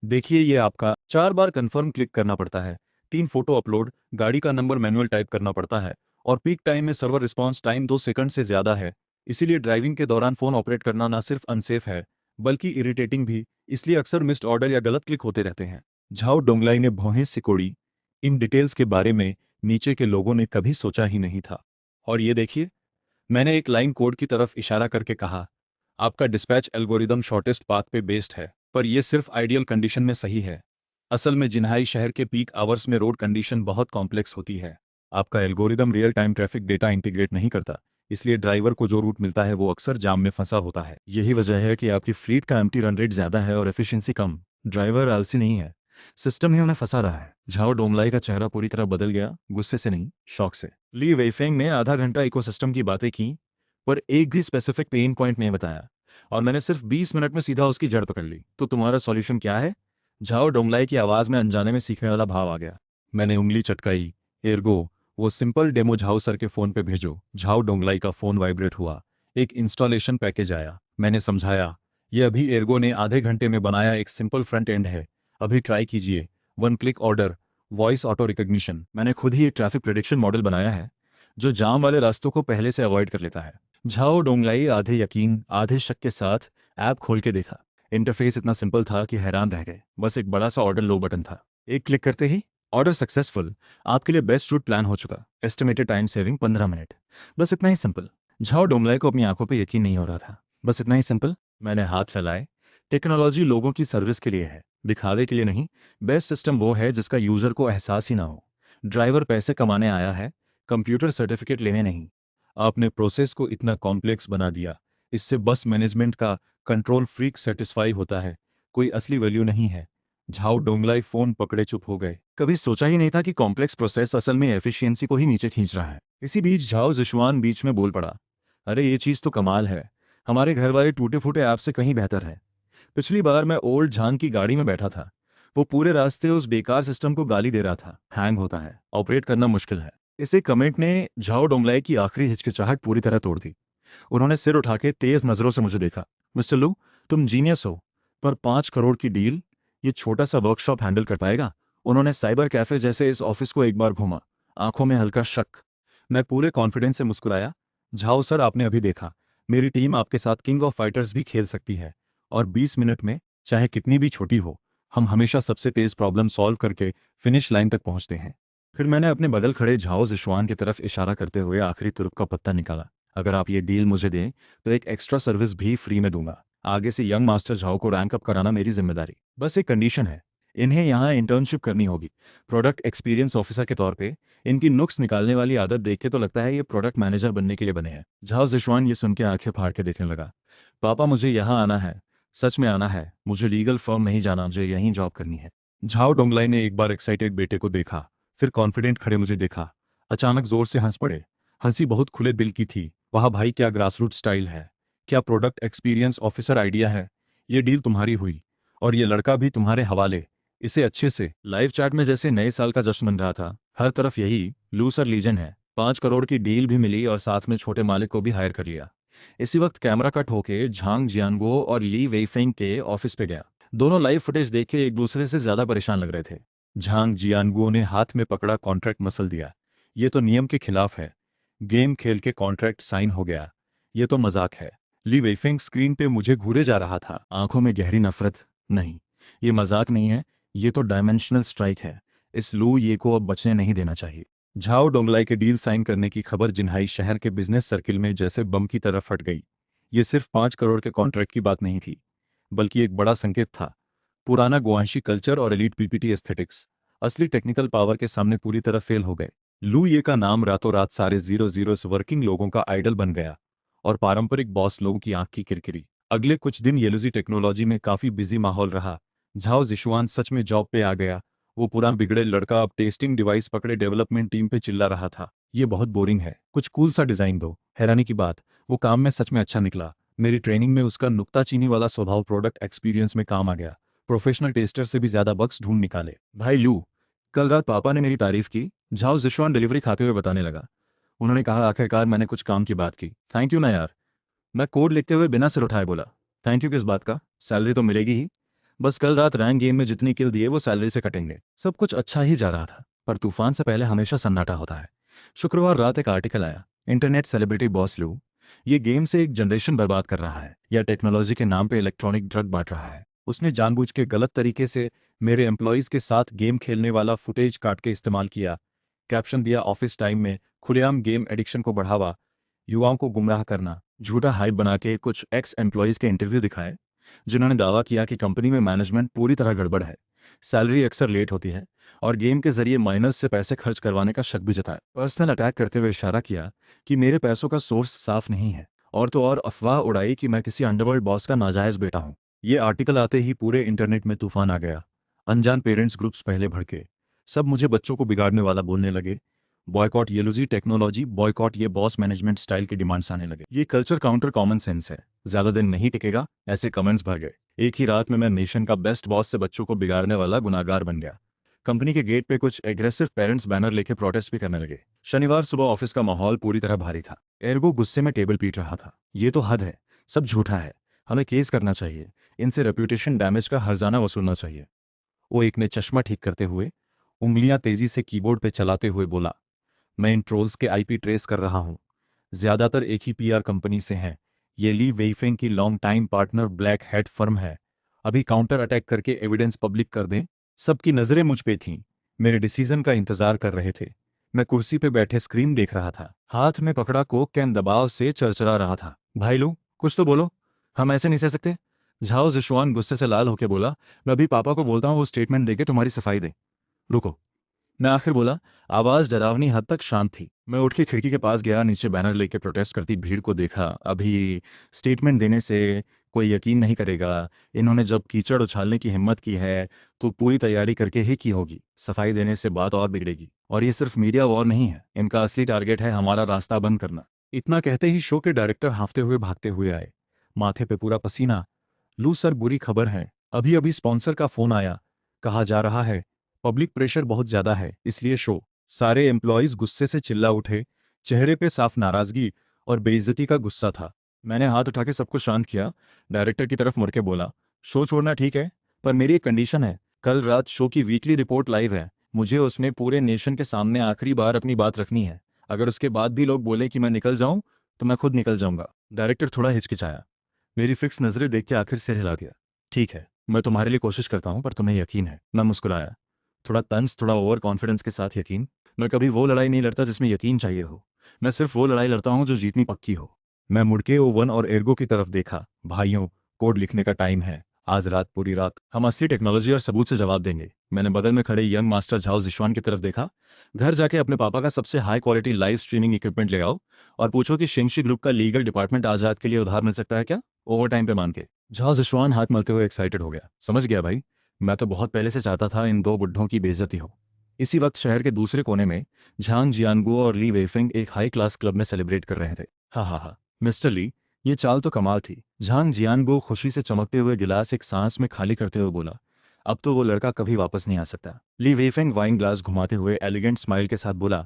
देखिए, ये आपका 4 बार कंफर्म क्लिक करना पड़ता है, 3 फोटो अपलोड, गाड़ी का नंबर मैनुअल टाइप करना पड़ता है, और पीक टाइम में सर्वर रिस्पांस टाइम 2 सेकंड से ज्यादा है। इसीलिए ड्राइविंग के दौरान फोन ऑपरेट करना ना सिर्फ अनसेफ है, बल्कि इरिटेटिंग भी। इसलिए अक्सर मिस्ड ऑर्डर या गलत क्लिक होते रहते हैं। झाओ डोंगलाई ने भौहें सिकोड़ी। इन डिटेल्स के बारे में नीचे के लोगों ने कभी सोचा ही नहीं था। और ये देखिए, मैंने एक लाइन कोड की तरफ इशारा करके कहा, आपका डिस्पैच एल्गोरिदम शॉर्टेस्ट पाथ पे बेस्ड है, पर यह सिर्फ आइडियल कंडीशन में सही है। असल में जिन्हाई शहर के पीक आवर्स में रोड कंडीशन बहुत कॉम्प्लेक्स होती है। आपका algorithm real time traffic data integrate नहीं करता, इसलिए ड्राइवर को जो रूट मिलता है वो अक्सर जाम में फंसा होता है। यही वजह है कि आपकी फ्लीट का एम्प्टी रन रेट ज्यादा है और एफिशिएंसी कम। ड्राइवर आलसी नहीं है, सिस्टम ही उन्हें फंसा रहा है। झाओ डोंगलाई का चेहरा पूरी तरह बदल गया, गुस्से से नहीं, शौक से। ली वेइफेंग ने आधा घंटा इकोसिस्टम की बातें की, पर एक भी स्पेसिफिक पेन पॉइंट नहीं बताया, और मैंने सिर्फ 20 मिनट में सीधा उसकी जड़ पकड़ ली। तो तुम्हारा सॉल्यूशन क्या है? झाओ डोंगलाई की आवाज में अनजाने में सीखने वाला भाव आ गया। मैंने उंगली चटकाई। एर्गो, वो सिंपल डेमो झाओ सर के फोन पे भेजो। झाओ डोंगलाई का फोन वाइब्रेट हुआ। एक इंस्टॉलेशन पैकेज आया। मैंने समझाया, ये अभी एर्गो ने आधे घंटे में बनाया एक सिंपल फ्रंट एंड है, अभी ट्राई कीजिए। 1 click order, voice auto recognition. मैंने खुद ही एक ट्रैफिक प्रेडिक्शन मॉडल बनाया है जो जाम वाले रास्तों को पहले से अवॉइड कर लेता है। झाओ डोंगलाई आधे यकीन आधे शक के साथ ऐप खोल के देखा। इंटरफेस इतना सिंपल था कि हैरान रह गए। बस एक बड़ा सा ऑर्डर लो बटन था। एक क्लिक करते ही ऑर्डर सक्सेसफुल, आपके लिए बेस्ट रूट प्लान हो चुका, एस्टिमेटेड टाइम सेविंग 15 मिनट। बस इतना ही सिंपल। झाओ डोंगलाई को अपनी आंखों पे यकीन नहीं हो रहा था। बस इतना ही सिंपल। मैंने हाथ फैलाए। टेक्नोलॉजी लोगों की सर्विस के लिए है, दिखावे के लिए नहीं। बेस्ट सिस्टम वो है जिसका यूजर को एहसास ही ना हो। ड्राइवर पैसे कमाने आया है, कंप्यूटर सर्टिफिकेट लेने नहीं। आपने प्रोसेस को इतना कॉम्प्लेक्स बना दिया, इससे बस मैनेजमेंट का कंट्रोल फ्रीक सेटिस्फाई होता है, कोई असली वैल्यू नहीं है। झाओ डोंगलाई फोन पकड़े चुप हो गए। कभी सोचा ही नहीं था कि कॉम्प्लेक्स प्रोसेस असल में एफिशिएंसी को ही नीचे खींच रहा है। इसी बीच झाओ जिशवान बीच में बोल पड़ा, अरे ये चीज़ तो कमाल है, हमारे घर वाले टूटे फूटे ऐप से कहीं बेहतर है। पिछली बार मैं ओल्ड झांग की गाड़ी में बैठा था, वो पूरे रास्ते उस बेकार सिस्टम को गाली दे रहा था, हैंग होता है, ऑपरेट करना मुश्किल है। इसे कमेंट ने झाओ डोंगलाई की आखिरी हिचकिचाहट पूरी तरह तोड़ दी। उन्होंने सिर उठा के तेज नजरों से मुझे देखा। मिस्टर लू, तुम जीनियस हो, पर 5 करोड़ की डील, ये छोटा सा वर्कशॉप हैंडल कर पाएगा? उन्होंने साइबर कैफे जैसे इस ऑफिस को एक बार घूमा, आंखों में हल्का शक। मैं पूरे कॉन्फिडेंस से मुस्कुराया। झाओ सर, आपने अभी देखा, मेरी टीम आपके साथ किंग ऑफ फाइटर्स भी खेल सकती है, और 20 मिनट में, चाहे कितनी भी छोटी हो, हम हमेशा सबसे तेज प्रॉब्लम सॉल्व करके फिनिश लाइन तक पहुंचते हैं। फिर मैंने अपने बगल खड़े झाओ जिशवान की तरफ इशारा करते हुए आखिरी तुरुप का पत्ता निकाला। अगर आप ये डील मुझे दें तो एक एक्स्ट्रा सर्विस भी फ्री में दूंगा। आगे से यंग मास्टर झाओ को रैंक अप कराना मेरी जिम्मेदारी। बस एक कंडीशन है, इन्हें यहाँ इंटर्नशिप करनी होगी, प्रोडक्ट एक्सपीरियंस ऑफिसर के तौर पे। इनकी नुक्स निकालने वाली आदत देख के तो लगता है ये प्रोडक्ट मैनेजर बनने के लिए बने हैं। झाओ जिशवान ये सुन के आंखें फाड़ के देखने लगा। पापा, मुझे यहाँ आना है, सच में आना है, मुझे लीगल फर्म नहीं जाना, मुझे यहीं जॉब करनी है। झाओ डोंगलाई ने एक बार एक्साइटेड बेटे को देखा, फिर कॉन्फिडेंट खड़े मुझे देखा। अचानक जोर से हंस पड़े। हंसी बहुत खुले दिल की थी। वाह भाई, क्या ग्रासरूट स्टाइल है, क्या प्रोडक्ट एक्सपीरियंस ऑफिसर आइडिया है। ये डील तुम्हारी हुई, और ये लड़का भी तुम्हारे हवाले। इसे अच्छे से। लाइव चैट में जैसे नए साल का जश्न मन रहा था, हर तरफ यही, लूसर लीजन है। 5 करोड़ की डील भी मिली और साथ में छोटे मालिक को भी हायर कर लिया। इसी वक्त कैमरा कट होके झांग जियानगो और ली वेइफेंग के ऑफिस पे गया। दोनों लाइव फुटेज देख के एक दूसरे से ज्यादा परेशान लग रहे थे। झांग जियानगो ने हाथ में पकड़ा कॉन्ट्रैक्ट मसल दिया। ये तो नियम के खिलाफ है। गेम खेल के कॉन्ट्रैक्ट साइन हो गया, ये तो मजाक है। ली वेइफेंग स्क्रीन पे मुझे घूरे जा रहा था, आंखों में गहरी नफरत। नहीं, ये मजाक नहीं है, ये तो डायमेंशनल स्ट्राइक है। इस लू ये को अब बचने नहीं देना चाहिए। झाओ डोंगलाई के डील साइन करने की खबर जिन्हाई शहर के बिजनेस सर्किल में जैसे बम की तरह फट गई। ये सिर्फ 5 करोड़ के कॉन्ट्रैक्ट की बात नहीं थी, बल्कि एक बड़ा संकेत था। पुराना गुआंशी कल्चर और एलीट पीपीटी एस्थेटिक्स असली टेक्निकल पावर के सामने पूरी तरह फेल हो गए। लू ये का नाम रातों रात सारे जीरो जीरोस वर्किंग लोगों का आइडल बन गया और पारंपरिक बॉस लोगों की आंख की किरकिरी। अगले कुछ दिन येलुजी टेक्नोलॉजी में काफी बिजी माहौल रहा। झाओ जिशुआन सच में जॉब पे आ गया। वो पुराना बिगड़े लड़का अब टेस्टिंग डिवाइस पकड़े डेवलपमेंट टीम पे चिल्ला रहा था, ये बहुत बोरिंग है, कुछ कूल सा डिजाइन दो। हैरानी की बात, वो काम में सच में अच्छा निकला। मेरी ट्रेनिंग में उसका नुक्ताचीनी वाला स्वभाव प्रोडक्ट एक्सपीरियंस में काम आ गया। प्रोफेशनल टेस्टर से भी ज्यादा बग्स ढूंढ निकाले। भाई लू, कल रात पापा ने मेरी तारीफ की, झाओ जिशुआन डिलीवरी खाते हुए बताने लगा। उन्होंने कहा आखिरकार मैंने कुछ काम की बात की। थैंक यू ना यार। मैं कोड लिखते हुए बिना सिर उठाए बोला, थैंक यू किस बात का, सैलरी तो मिलेगी ही। बस कल रात रैंक गेम में जितनी किल दिए वो सैलरी से कटेंगे। सब कुछ अच्छा ही जा रहा था, पर तूफान से पहले हमेशा सन्नाटा होता है। शुक्रवार रात एक आर्टिकल आया, इंटरनेट सेलिब्रिटी बॉस लू ये गेम से एक जनरेशन बर्बाद कर रहा है या टेक्नोलॉजी के नाम पे इलेक्ट्रॉनिक ड्रग बांट रहा है। उसने जानबूझ के गलत तरीके से मेरे एम्प्लॉयज के साथ गेम खेलने वाला फुटेज काट के इस्तेमाल किया। कैप्शन दिया, ऑफिस टाइम में खुलेआम गेम एडिक्शन को बढ़ावा, युवाओं को गुमराह करना। झूठा हाइप बना के कुछ एक्स एम्प्लॉयज के इंटरव्यू दिखाए जिन्होंने दावा किया कि कंपनी में मैनेजमेंट पूरी तरह गड़बड़ है, सैलरी अक्सर लेट होती है और गेम के जरिए माइनस से पैसे खर्च करवाने का शक भी जताया। पर्सनल अटैक करते हुए इशारा किया कि मेरे पैसों का सोर्स साफ नहीं है, और तो और अफवाह उड़ाई कि मैं किसी अंडरवर्ल्ड बॉस का नाजायज बेटा हूं। ये आर्टिकल आते ही पूरे इंटरनेट में तूफान आ गया। अनजान पेरेंट्स ग्रुप्स पहले भड़के, सब मुझे बच्चों को बिगाड़ने वाला बोलने लगे। बॉयकॉट येलुजी टेक्नोलॉजी, बॉयकॉट ये बॉस मैनेजमेंट स्टाइल के डिमांड्स आने लगे। ये कल्चर काउंटर कॉमन सेंस है, ज्यादा दिन नहीं टिकेगा, ऐसे कमेंट्स भर गए। एक ही रात में मैं नेशन का बेस्ट बॉस से बच्चों को बिगाड़ने वाला गुनाहगार बन गया। कंपनी के गेट पे कुछ एग्रेसिव पेरेंट्स बैनर लेके प्रोटेस्ट भी करने लगे। शनिवार सुबह ऑफिस का माहौल पूरी तरह भारी था। एर्गो गुस्से में टेबल पीट रहा था, ये तो हद है, सब झूठा है, हमें केस करना चाहिए, इनसे रेप्यूटेशन डैमेज का हर्जाना वसूलना चाहिए। वो एक ने चश्मा ठीक करते हुए उंगलियां तेजी से कीबोर्ड पे चलाते हुए बोला, मैं इन ट्रोल्स के आईपी ट्रेस कर रहा हूं, ज्यादातर एक ही पीआर कंपनी से हैं। ये ली वेइफेंग की long time partner black head firm है। अभी काउंटर अटैक करके एविडेंस पब्लिक कर दें। सबकी नजरें मुझ पे थीं, मेरे डिसीजन का इंतजार कर रहे थे। मैं कुर्सी पे बैठे स्क्रीन देख रहा था, हाथ में पकड़ा कोक कैन दबाव से चरचरा रहा था। भाई लो, कुछ तो बोलो, हम ऐसे नहीं सह सकते। झाओ जिशुआन गुस्से से लाल होकर बोला, मैं अभी पापा को बोलता हूँ वो स्टेटमेंट देके तुम्हारी सफाई दे। रुको, मैं आखिर बोला। आवाज डरावनी हद तक शांत थी। मैं उठ के खिड़की के पास गया, नीचे बैनर लेके प्रोटेस्ट करती भीड़ को देखा। अभी स्टेटमेंट देने से कोई यकीन नहीं करेगा, इन्होंने जब कीचड़ उछालने की हिम्मत की है तो पूरी तैयारी करके ही की होगी। सफाई देने से बात और बिगड़ेगी, और ये सिर्फ मीडिया वॉर नहीं है, इनका असली टारगेट है हमारा रास्ता बंद करना। इतना कहते ही शो के डायरेक्टर हांफते हुए भागते हुए आए, माथे पे पूरा पसीना। लू सर, बुरी खबर है, अभी अभी स्पॉन्सर का फोन आया, कहा जा रहा है पब्लिक प्रेशर बहुत ज्यादा है, इसलिए शो। सारे एम्प्लॉयज गुस्से से चिल्ला उठे, चेहरे पे साफ नाराजगी और बेइज्जती का गुस्सा था। मैंने हाथ उठा के सबको शांत किया, डायरेक्टर की तरफ मुड़ के बोला, शो छोड़ना ठीक है, पर मेरी एक कंडीशन है। कल रात शो की वीकली रिपोर्ट लाइव है, मुझे उसमें पूरे नेशन के सामने आखिरी बार अपनी बात रखनी है। अगर उसके बाद भी लोग बोले कि मैं निकल जाऊं तो मैं खुद निकल जाऊंगा। डायरेक्टर थोड़ा हिचकिचाया, मेरी फिक्स नजरें देख के आखिर सिर हिला दिया। ठीक है, मैं तुम्हारे लिए कोशिश करता हूं, पर तुम्हें यकीन है? मैं मुस्कुराया, थोड़ा तंज, थोड़ा ओवर कॉन्फिडेंस के साथ यकीन। मैं कभी वो लड़ाई नहीं लड़ता जिसमें यकीन चाहिए हो, मैं सिर्फ वो लड़ाई लड़ता हूँ जो जीतनी पक्की हो। मैं मुड़ के ओवन और एर्गो की तरफ देखा, भाइयों, कोड लिखने का टाइम है, आज रात पूरी रात हम असली टेक्नोलॉजी और सबूत से जवाब देंगे। मैंने बगल में खड़े यंग मास्टर झाओ जिशवान की तरफ देखा, घर जाके अपने पापा का सबसे high quality live streaming equipment ले आओ और पूछो कि शिंगशी ग्रुप का लीगल डिपार्टमेंट आज रात के लिए उधार मिल सकता है क्या, ओवर टाइम पे मान के। झाओ जिशवान हाथ मलते हुए एक्साइटेड हो गया, समझ गया भाई, मैं तो बहुत पहले से चाहता था इन दो बुड्ढों की बेइज्जती हो। इसी वक्त शहर के दूसरे कोने में झांग जियानगुओ और ली वेफिंग एक हाई क्लास क्लब में सेलिब्रेट कर रहे थे। हा हा हा, मिस्टर ली, ये चाल तो कमाल थी। झांग जियानगुओ खुशी से चमकते हुए गिलास एक सांस में खाली करते हुए बोला, अब तो वो लड़का कभी वापस नहीं आ सकता। ली वेफिंग वाइन ग्लास घुमाते हुए एलिगेंट स्माइल के साथ बोला,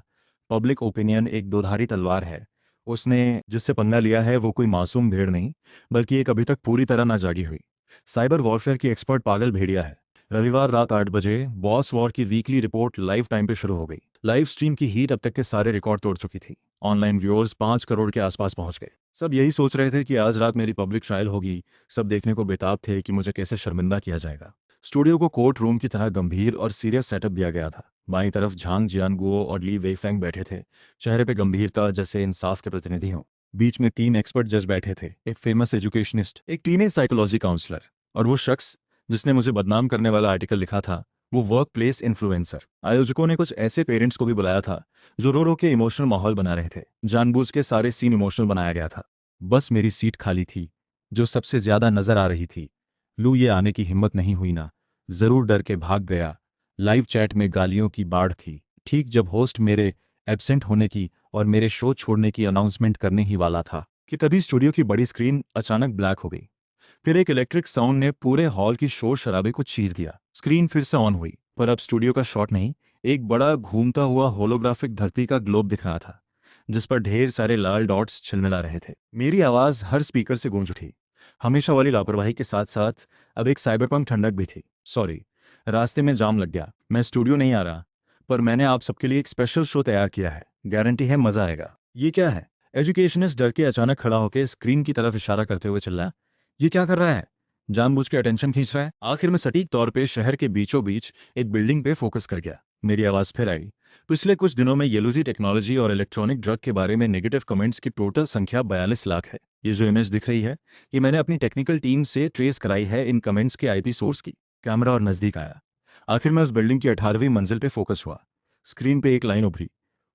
पब्लिक ओपिनियन एक दोधारी तलवार है, उसने जिससे पंगा लिया है वो कोई मासूम भेड़ नहीं, बल्कि एक अभी तक पूरी तरह ना जागी हुई साइबर वॉरफेयर की एक्सपर्ट पागल भेड़िया है। रविवार रात 8 बजे बॉस वॉर की वीकली रिपोर्ट लाइव टाइम पे शुरू हो गई। लाइव स्ट्रीम की हीट अब तक के सारे रिकॉर्ड तोड़ चुकी थी। ऑनलाइन व्यूअर्स 5 करोड़ के आसपास पहुंच गए। सब यही सोच रहे थे कि आज रात मेरी पब्लिक ट्रायल होगी। सब देखने को बेताब थे कि मुझे कैसे शर्मिंदा किया जाएगा। स्टूडियो को कोर्ट रूम की तरह गंभीर और सीरियस सेटअप दिया गया था। बाईं तरफ झांग जियानगुओ और ली वेifeng बैठे थे, चेहरे पे गंभीरता जैसे इंसाफ के प्रतिनिधि हों। बीच में 3 एक्सपर्ट जज बैठे थे, एक फेमस एजुकेशनिस्ट, एक टीनेज साइकोलॉजी काउंसलर और वो शख्स जिसने मुझे बदनाम करने वाला आर्टिकल लिखा था, वो वर्क प्लेस इन्फ्लुएंसर। आयोजकों ने कुछ ऐसे पेरेंट्स को भी बुलाया था जो रो रो के इमोशनल माहौल बना रहे थे। जानबूझ के सारे सीन इमोशनल बनाया गया था। बस मेरी सीट खाली थी, जो सबसे ज्यादा नजर आ रही थी। लू, ये आने की हिम्मत नहीं हुई ना? जरूर डर के भाग गया। लाइव चैट में गालियों की बाढ़ थी। ठीक जब होस्ट मेरे एब्सेंट होने की और मेरे शो छोड़ने की अनाउंसमेंट करने ही वाला था कि तभी स्टूडियो की बड़ी स्क्रीन अचानक ब्लैक हो गई। फिर एक इलेक्ट्रिक साउंड ने पूरे हॉल की शोर शराबे को चीर दिया। स्क्रीन फिर से ऑन हुई, पर अब स्टूडियो का शॉट नहीं, एक बड़ा घूमता हुआ होलोग्राफिक धरती का ग्लोब दिख रहा था, जिस पर ढेर सारे लाल डॉट्स झिलमिला रहे थे। मेरी आवाज हर स्पीकर से गूंज उठी। हमेशा वाली लापरवाही के साथ साथ अब एक साइबरपंक ठंडक भी थी। सॉरी, रास्ते में जाम लग गया, मैं स्टूडियो नहीं आ रहा, पर मैंने आप सबके लिए एक स्पेशल शो तैयार किया है, गारंटी है मजा आएगा। ये क्या है? एजुकेशनिस्ट डर के अचानक खड़ा होकर स्क्रीन की तरफ इशारा करते हुए चिल्लाया। ये क्या कर रहा है? जानबूझ के अटेंशन खींच रहा है? आखिर में सटीक तौर पे शहर के बीचों बीच एक बिल्डिंग पे फोकस कर गया। मेरी आवाज फिर आई। पिछले कुछ दिनों में येलुजी टेक्नोलॉजी और इलेक्ट्रॉनिक ड्रग के बारे में नेगेटिव कमेंट्स की टोटल संख्या 42 लाख है। ये जो इमेज दिख रही है, ये मैंने अपनी टेक्निकल टीम से ट्रेस कराई है इन कमेंट्स के आईपी सोर्स की। कैमरा और नजदीक आया। आखिर में उस बिल्डिंग की 18वीं मंजिल पे फोकस हुआ। स्क्रीन पे एक लाइन उभरी,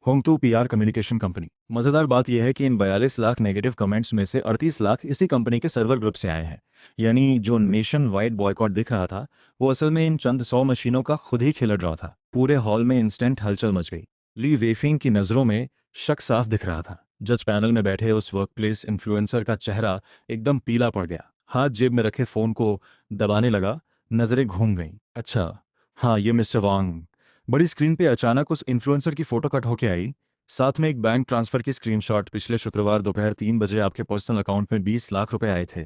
होंगटू पीआर कम्युनिकेशन कंपनी। मजेदार बात यह है कि इन 42 लाख नेगेटिव कमेंट्स में से 38 लाख इसी कंपनी के सर्वर ग्रुप से आए हैं। यानी जो नेशन वाइड बॉयकॉट दिख रहा था, वो असल में इन चंद 100 मशीनों का खुद ही खिलड़ रहा था। पूरे हॉल में इंस्टेंट हलचल मच गई। ली वेफिंग की नज़रों में शक साफ दिख रहा था। जज पैनल में बैठे उस वर्कप्लेस इन्फ्लुएंसर का चेहरा एकदम पीला पड़ गया। हाथ जेब में रखे फोन को दबाने लगा, नजरें घूम गईं। अच्छा, हाँ, ये मिस्टर वांग। बड़ी स्क्रीन पे अचानक उस इन्फ्लुएंसर की फोटो कट होके आई, साथ में एक बैंक ट्रांसफर की स्क्रीनशॉट। पिछले शुक्रवार दोपहर 3 बजे आपके पर्सनल अकाउंट में 20 लाख रुपए आए थे।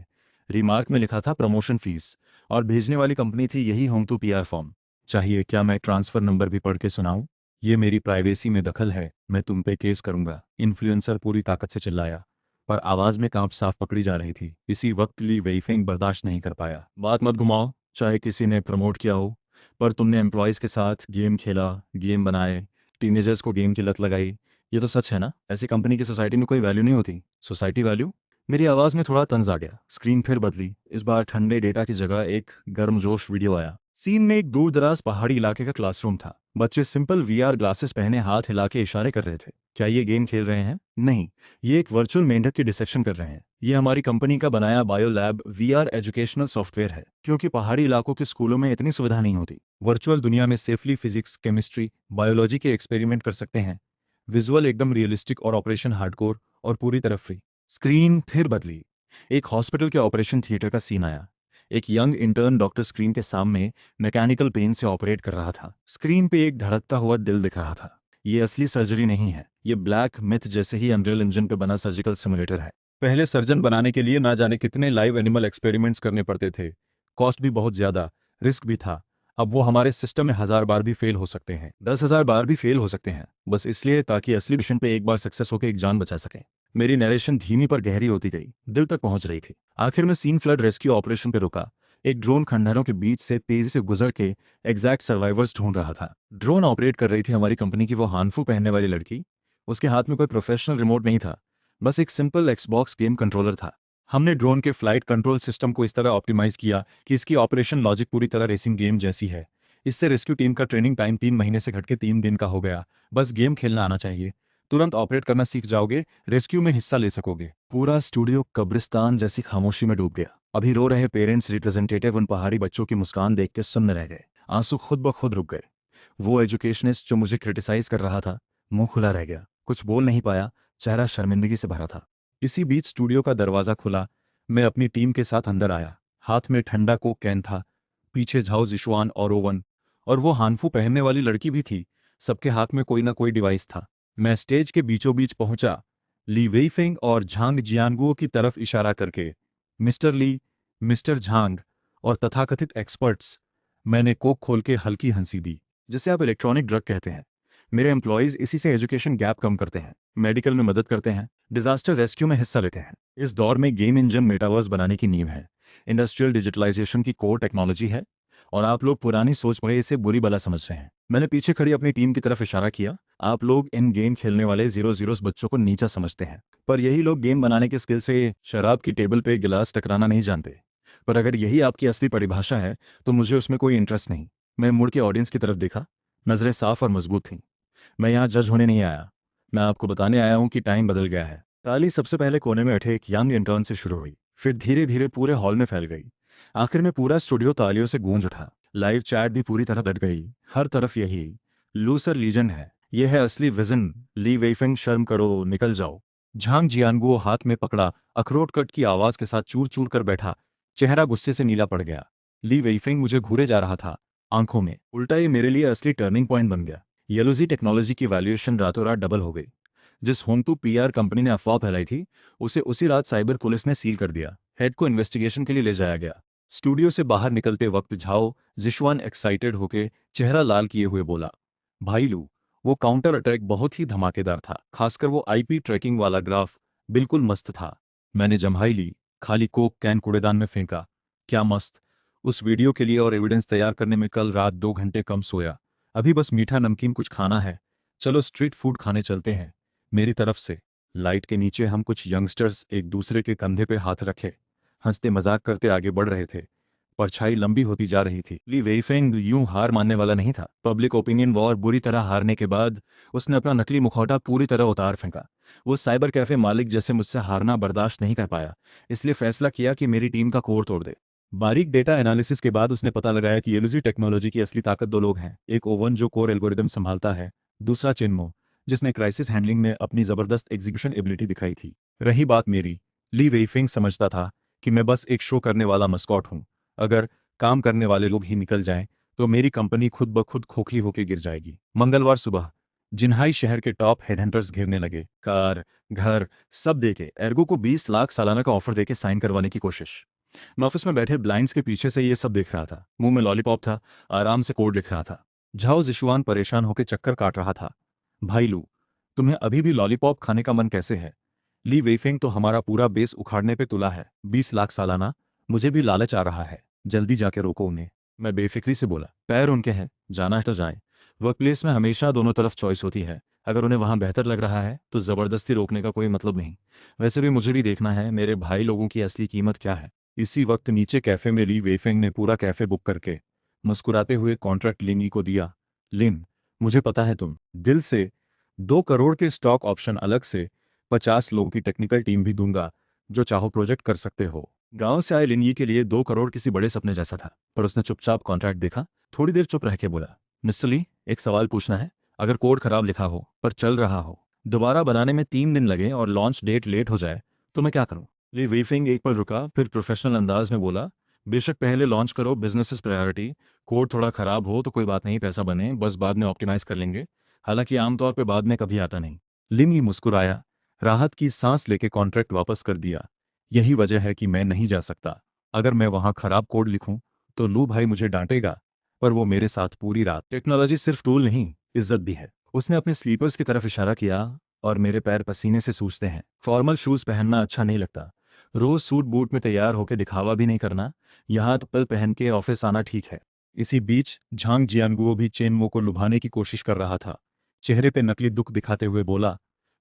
रिमार्क में लिखा था प्रमोशन फीस, और भेजने वाली कंपनी थी यही होंगटू पीआर फॉर्म। चाहिए क्या मैं ट्रांसफर नंबर भी पढ़ के सुनाऊं? ये मेरी प्राइवेसी में दखल है, मैं तुम पे केस करूंगा। इन्फ्लुएंसर पूरी ताकत से चिल्लाया, पर आवाज में कांप साफ पकड़ी जा रही थी। इसी वक्त ली वेइफेंग बर्दाश्त नहीं कर पाया। बात मत घुमाओ, चाहे किसी ने प्रमोट किया हो, पर तुमने एम्प्लॉयज़ के साथ गेम खेला, गेम बनाए, टीनेजर्स को गेम की लत लगाई। ये तो सच है ना? ऐसी कंपनी की सोसाइटी में कोई वैल्यू नहीं होती। Society value? मेरी आवाज़ में थोड़ा तंज आ गया। स्क्रीन फिर बदली। इस बार ठंडे डेटा की जगह एक गर्मजोश वीडियो आया। सीन में एक दूर-दराज पहाड़ी इलाके का क्लासरूम था। बच्चे सिंपल वीआर ग्लासेस पहने हाथ हिला के इशारे कर रहे थे। क्या ये गेम खेल रहे हैं? नहीं, ये एक वर्चुअल मेंढक की डिसेक्शन कर रहे हैं। ये हमारी कंपनी का बनाया bio lab VR educational software है, क्योंकि पहाड़ी इलाकों के स्कूलों में इतनी सुविधा नहीं होती। वर्चुअल दुनिया में सेफली फिजिक्स, केमिस्ट्री, बायोलॉजी के एक्सपेरिमेंट कर सकते हैं। विजुअल एकदम रियलिस्टिक और ऑपरेशन हार्डकोर और पूरी तरह फ्री। स्क्रीन फिर बदली। एक हॉस्पिटल के ऑपरेशन थिएटर का सीन आया। एक यंग इंटर्न डॉक्टर स्क्रीन के सामने मैकेनिकल पेन से ऑपरेट कर रहा था। स्क्रीन पे एक धड़कता हुआ दिल दिख रहा था। ये असली सर्जरी नहीं है, ये ब्लैक मिथ जैसे ही अनरियल इंजन पे बना सर्जिकल सिमुलेटर है। पहले सर्जन बनाने के लिए ना जाने कितने लाइव एनिमल एक्सपेरिमेंट्स करने पड़ते थे। कॉस्ट भी बहुत ज़्यादा, रिस्क भी था। अब वो हमारे सिस्टम में 1000 बार भी फेल हो सकते हैं, 10,000 बार भी फेल हो सकते हैं, बस इसलिए ताकि असली मिशन पे एक बार सक्सेस होकर एक जान बचा सकें। मेरी नरेशन धीमी पर गहरी होती गई, दिल तक पहुंच रही थी। आखिर में सीन फ्लड रेस्क्यू ऑपरेशन पे रुका। एक ड्रोन खंडहरों के बीच से तेजी से गुजर के एग्जैक्ट सर्वाइवर्स ढूंढ रहा था। ड्रोन ऑपरेट कर रही थी हमारी कंपनी की वो हानफू पहनने वाली लड़की। उसके हाथ में कोई प्रोफेशनल रिमोट नहीं था, बस एक सिंपल एक्सबॉक्स गेम कंट्रोलर था। हमने ड्रोन के फ्लाइट कंट्रोल सिस्टम को इस तरह ऑप्टिमाइज किया कि इसकी ऑपरेशन लॉजिक पूरी तरह रेसिंग गेम जैसी है। इससे रेस्क्यू टीम का ट्रेनिंग टाइम 3 महीने से घट के 3 दिन का हो गया। बस गेम खेलना आना चाहिए, तुरंत ऑपरेट करना सीख जाओगे, रेस्क्यू में हिस्सा ले सकोगे। पूरा स्टूडियो कब्रिस्तान जैसी खामोशी में डूब गया। अभी रो रहे पेरेंट्स रिप्रेजेंटेटिव उन पहाड़ी बच्चों की मुस्कान देख के सुन्न रह गए। आंसू खुद ब खुद रुक गए। वो एजुकेशनिस्ट जो मुझे क्रिटिसाइज कर रहा था, मुंह खुला रह गया, कुछ बोल नहीं पाया, चेहरा शर्मिंदगी से भरा था। इसी बीच स्टूडियो का दरवाजा खुला। मैं अपनी टीम के साथ अंदर आया। हाथ में ठंडा कोक कैन था, पीछे झाओ जिशुआन और ओवन, और वो हानफू पहनने वाली लड़की भी थी। सबके हाथ में कोई ना कोई डिवाइस था। मैं स्टेज के बीचों बीच पहुंचा, ली वेइफेंग और झांग जियानगुओ की तरफ इशारा करके। मिस्टर ली, मिस्टर झांग और तथाकथित एक्सपर्ट्स। मैंने कोक खोल के हल्की हंसी दी, जिसे आप इलेक्ट्रॉनिक ड्रग कहते हैं। मेरे एम्प्लॉयज़ इसी से एजुकेशन गैप कम करते हैं, मेडिकल में मदद करते हैं, डिजास्टर रेस्क्यू में हिस्सा लेते हैं। इस दौर में गेम इंजन मेटावर्स बनाने की नींव है, इंडस्ट्रियल डिजिटलाइजेशन की कोर टेक्नोलॉजी है। और आप लोग पुरानी सोच में इसे बुरी बला समझ रहे हैं। मैंने पीछे खड़ी अपनी टीम की तरफ इशारा किया। आप लोग इन गेम खेलने वाले 00 बच्चों को नीचा समझते हैं, पर यही लोग गेम बनाने के स्किल से शराब की टेबल पे गिलास टकराना नहीं जानते। पर अगर यही आपकी असली परिभाषा है तो मुझे उसमें कोई इंटरेस्ट नहीं। मैं मुड़ के ऑडियंस की तरफ देखा। नज़रें साफ और मजबूत थीं। मैं यहाँ जज होने नहीं आया, मैं आपको बताने आया हूँ कि टाइम बदल गया है। ताली सबसे पहले कोने में बैठे एक यंग इंटर्न से शुरू हुई, फिर धीरे धीरे पूरे हॉल में फैल गई। आखिर में पूरा स्टूडियो तालियों से गूंज उठा। लाइव चैट भी पूरी तरह डट गई। हर तरफ यही लूसर लीजेंड है, यह है असली विजन, ली वेइफेंग, शर्म करो, निकल जाओ। झांग जियानगुओ हाथ में पकड़ा अखरोट कट की आवाज के साथ चूर चूर कर बैठा। चेहरा गुस्से से नीला पड़ गया। ली वेइफेंग मुझे घूरे जा रहा था आंखों में। उल्टा ये मेरे लिए असली टर्निंग पॉइंट बन गया। येलोजी टेक्नोलॉजी की वैल्यूएशन रातों रात डबल हो गई। जिस होंटू पीआर कंपनी ने अफवाह फैलाई थी, उसे उसी रात साइबर पुलिस ने सील कर दिया। हेड को इन्वेस्टिगेशन के लिए ले जाया गया। स्टूडियो से बाहर निकलते वक्त झाओ जिशवान एक्साइटेड होके चेहरा लाल किए हुए बोला, भाई लू, वो काउंटर अटैक बहुत ही धमाकेदार था, खासकर वो आईपी ट्रैकिंग वाला ग्राफ बिल्कुल मस्त था। मैंने जम्हाई ली, खाली कोक कैन कूड़ेदान में फेंका। क्या मस्त। उस वीडियो के लिए और एविडेंस तैयार करने में कल रात 2 घंटे कम सोया। अभी बस मीठा नमकीन कुछ खाना है। चलो स्ट्रीट फूड खाने चलते हैं। मेरी तरफ से। लाइट के नीचे हम कुछ यंगस्टर्स एक दूसरे के कंधे पे हाथ रखे हंसते मजाक करते आगे बढ़ रहे थे। परछाई लंबी होती जा रही थी। ली वेइफेंग यूं हार मानने वाला नहीं था। पब्लिक ओपिनियन वॉर बुरी तरह हारने के बाद उसने अपना नकली मुखौटा पूरी तरह उतार फेंका। वो साइबर कैफे मालिक जैसे मुझसे हारना बर्दाश्त नहीं कर पाया, इसलिए फैसला किया कि मेरी टीम का कोर तोड़ दे। बारीक डेटा एनालिसिस के बाद उसने पता लगाया कि येलुजी टेक्नोलॉजी की असली ताकत दो लोग हैं। एक ओवन जो कोर एल्गोरिदम संभालता है, दूसरा चिन्मो जिसने क्राइसिस हैंडलिंग में अपनी जबरदस्त एग्जीक्यूशन एबिलिटी दिखाई थी। रही बात मेरी, ली वेइफेंग समझता था कि मैं बस एक शो करने वाला मस्कॉट हूं। अगर काम करने वाले लोग ही निकल जाएं तो मेरी कंपनी खुद ब खुद खोखली होकर गिर जाएगी। मंगलवार सुबह जिन्हाई शहर के टॉप हेडहंटर्स घेरने लगे। कार, घर, सब देके एर्गो को 20 लाख सालाना का ऑफर देके साइन करवाने की कोशिश। मैं ऑफिस में बैठे ब्लाइंड्स के पीछे से ये सब देख रहा था। मुंह में लॉलीपॉप था, आराम से कोड लिख रहा था। झाओ जिशुआन परेशान होकर चक्कर काट रहा था। भाई लू, तुम्हें अभी भी लॉलीपॉप खाने का मन कैसे है? ली वेइफेंग तो हमारा पूरा बेस उखाड़ने पे तुला है। 20 लाख सालाना, मुझे भी लालच आ रहा है। जल्दी जाके रोको उन्हें। मैं बेफिक्री से बोला, पैर उनके हैं, जाना है तो जाएं। वर्कप्लेस में हमेशा दोनों तरफ चॉइस होती है। अगर उन्हें वहां बेहतर लग रहा है तो जबरदस्ती रोकने का कोई मतलब नहीं। वैसे भी मुझे भी देखना है मेरे भाई लोगों की असली कीमत क्या है। इसी वक्त नीचे कैफे में ली वेइफेंग ने पूरा कैफे बुक करके मुस्कुराते हुए कॉन्ट्रैक्ट लिनी को दिया। लिन, मुझे पता है तुम दिल से 2 करोड़ के स्टॉक ऑप्शन, अलग से 50 लोगों की टेक्निकल टीम भी दूंगा, जो चाहो प्रोजेक्ट कर सकते हो। गांव से आए लिनयी के लिए 2 करोड़ किसी बड़े सपने जैसा था, पर उसने चुपचाप कॉन्ट्रैक्ट देखा। थोड़ी देर चुप रह के बोला, मिस्टर ली, एक सवाल पूछना है। अगर कोड खराब लिखा हो पर चल रहा हो, दोबारा बनाने में 3 दिन लगे और लॉन्च डेट लेट हो जाए, तो मैं क्या करूं? ली वेइफेंग एक पल रुका, फिर प्रोफेशनल अंदाज में बोला, बेशक पहले लॉन्च करो, बिजनेस इज प्रायोरिटी। कोड थोड़ा खराब हो तो कोई बात नहीं, पैसा बने, बस बाद में ऑप्टिमाइज कर लेंगे। हालांकि आमतौर पर बाद में कभी आता नहीं। लिन ही मुस्कुराया, राहत की सांस लेके कॉन्ट्रैक्ट वापस कर दिया। यही वजह है कि मैं नहीं जा सकता। अगर मैं वहां खराब कोड लिखूं तो लू भाई मुझे डांटेगा, पर वो मेरे साथ पूरी रात। टेक्नोलॉजी सिर्फ टूल नहीं, इज्जत भी है। उसने अपने स्लीपर्स की तरफ इशारा किया, और मेरे पैर पसीने से सूजते हैं। फॉर्मल शूज पहनना अच्छा नहीं लगता। रोज सूट बूट में तैयार होकर दिखावा भी नहीं करना। यहाँ चप्पल पहन के ऑफिस आना ठीक है। इसी बीच झांग जियानगुओ भी चेनमो को लुभाने की कोशिश कर रहा था। चेहरे पे नकली दुख दिखाते हुए बोला,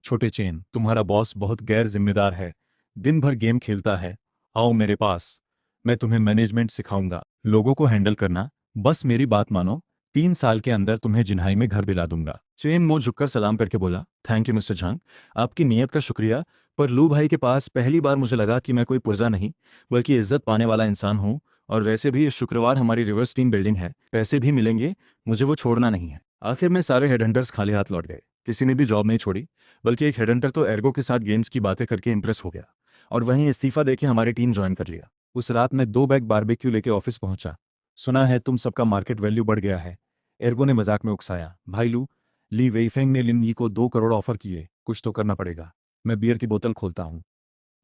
छोटे चेन, तुम्हारा बॉस बहुत गैर जिम्मेदार है, दिन भर गेम खेलता है। आओ मेरे पास, मैं तुम्हें मैनेजमेंट सिखाऊंगा, लोगों को हैंडल करना। बस मेरी बात मानो, 3 साल के अंदर तुम्हें जिन्हाई में घर दिला दूंगा। चेन मो झुककर सलाम करके बोला, थैंक यू मिस्टर झांग, आपकी नीयत का शुक्रिया। पर लू भाई के पास पहली बार मुझे लगा कि मैं कोई पुर्जा नहीं, बल्कि इज्जत पाने वाला इंसान हूँ। और वैसे भी इस शुक्रवार हमारी रिवर्स टीम बिल्डिंग है, पैसे भी मिलेंगे, मुझे वो छोड़ना नहीं है। आखिर में सारे हेडहंटर्स खाली हाथ लौट गए। किसी ने भी जॉब नहीं छोड़ी, बल्कि एक हेडहंटर तो एर्गो के साथ गेम्स की बातें करके इंप्रेस हो गया और वहीं इस्तीफा देके हमारी टीम ज्वाइन कर लिया। उस रात मैं 2 बैग बारबेक्यू लेके ऑफिस पहुंचा। सुना है तुम सबका मार्केट वैल्यू बढ़ गया है, एर्गो ने मजाक में उकसाया। भाई लू, ली वेइफेंग ने लिन यी को 2 करोड़ ऑफर किए, कुछ तो करना पड़ेगा। मैं बियर की बोतल खोलता हूँ।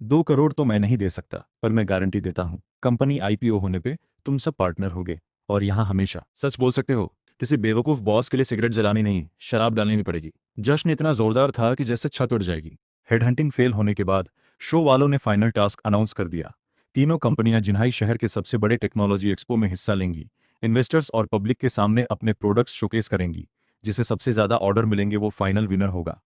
2 करोड़ तो मैं नहीं दे सकता, पर मैं गारंटी देता हूँ, कंपनी आईपीओ होने पे तुम सब पार्टनर होगे, और यहाँ हमेशा सच बोल सकते हो। किसी बेवकूफ बॉस के लिए सिगरेट जलानी नहीं, शराब डालनी भी पड़ेगी। जश्न इतना जोरदार था कि जैसे छत उड़ जाएगी। हेडहंटिंग फेल होने के बाद शो वालों ने फाइनल टास्क अनाउंस कर दिया। तीनों कंपनियां जिन्हाई शहर के सबसे बड़े टेक्नोलॉजी एक्सपो में हिस्सा लेंगी। इन्वेस्टर्स और पब्लिक के सामने अपने प्रोडक्ट्स शोकेस करेंगी। जिसे सबसे ज़्यादा ऑर्डर मिलेंगे वो फाइनल विनर होगा।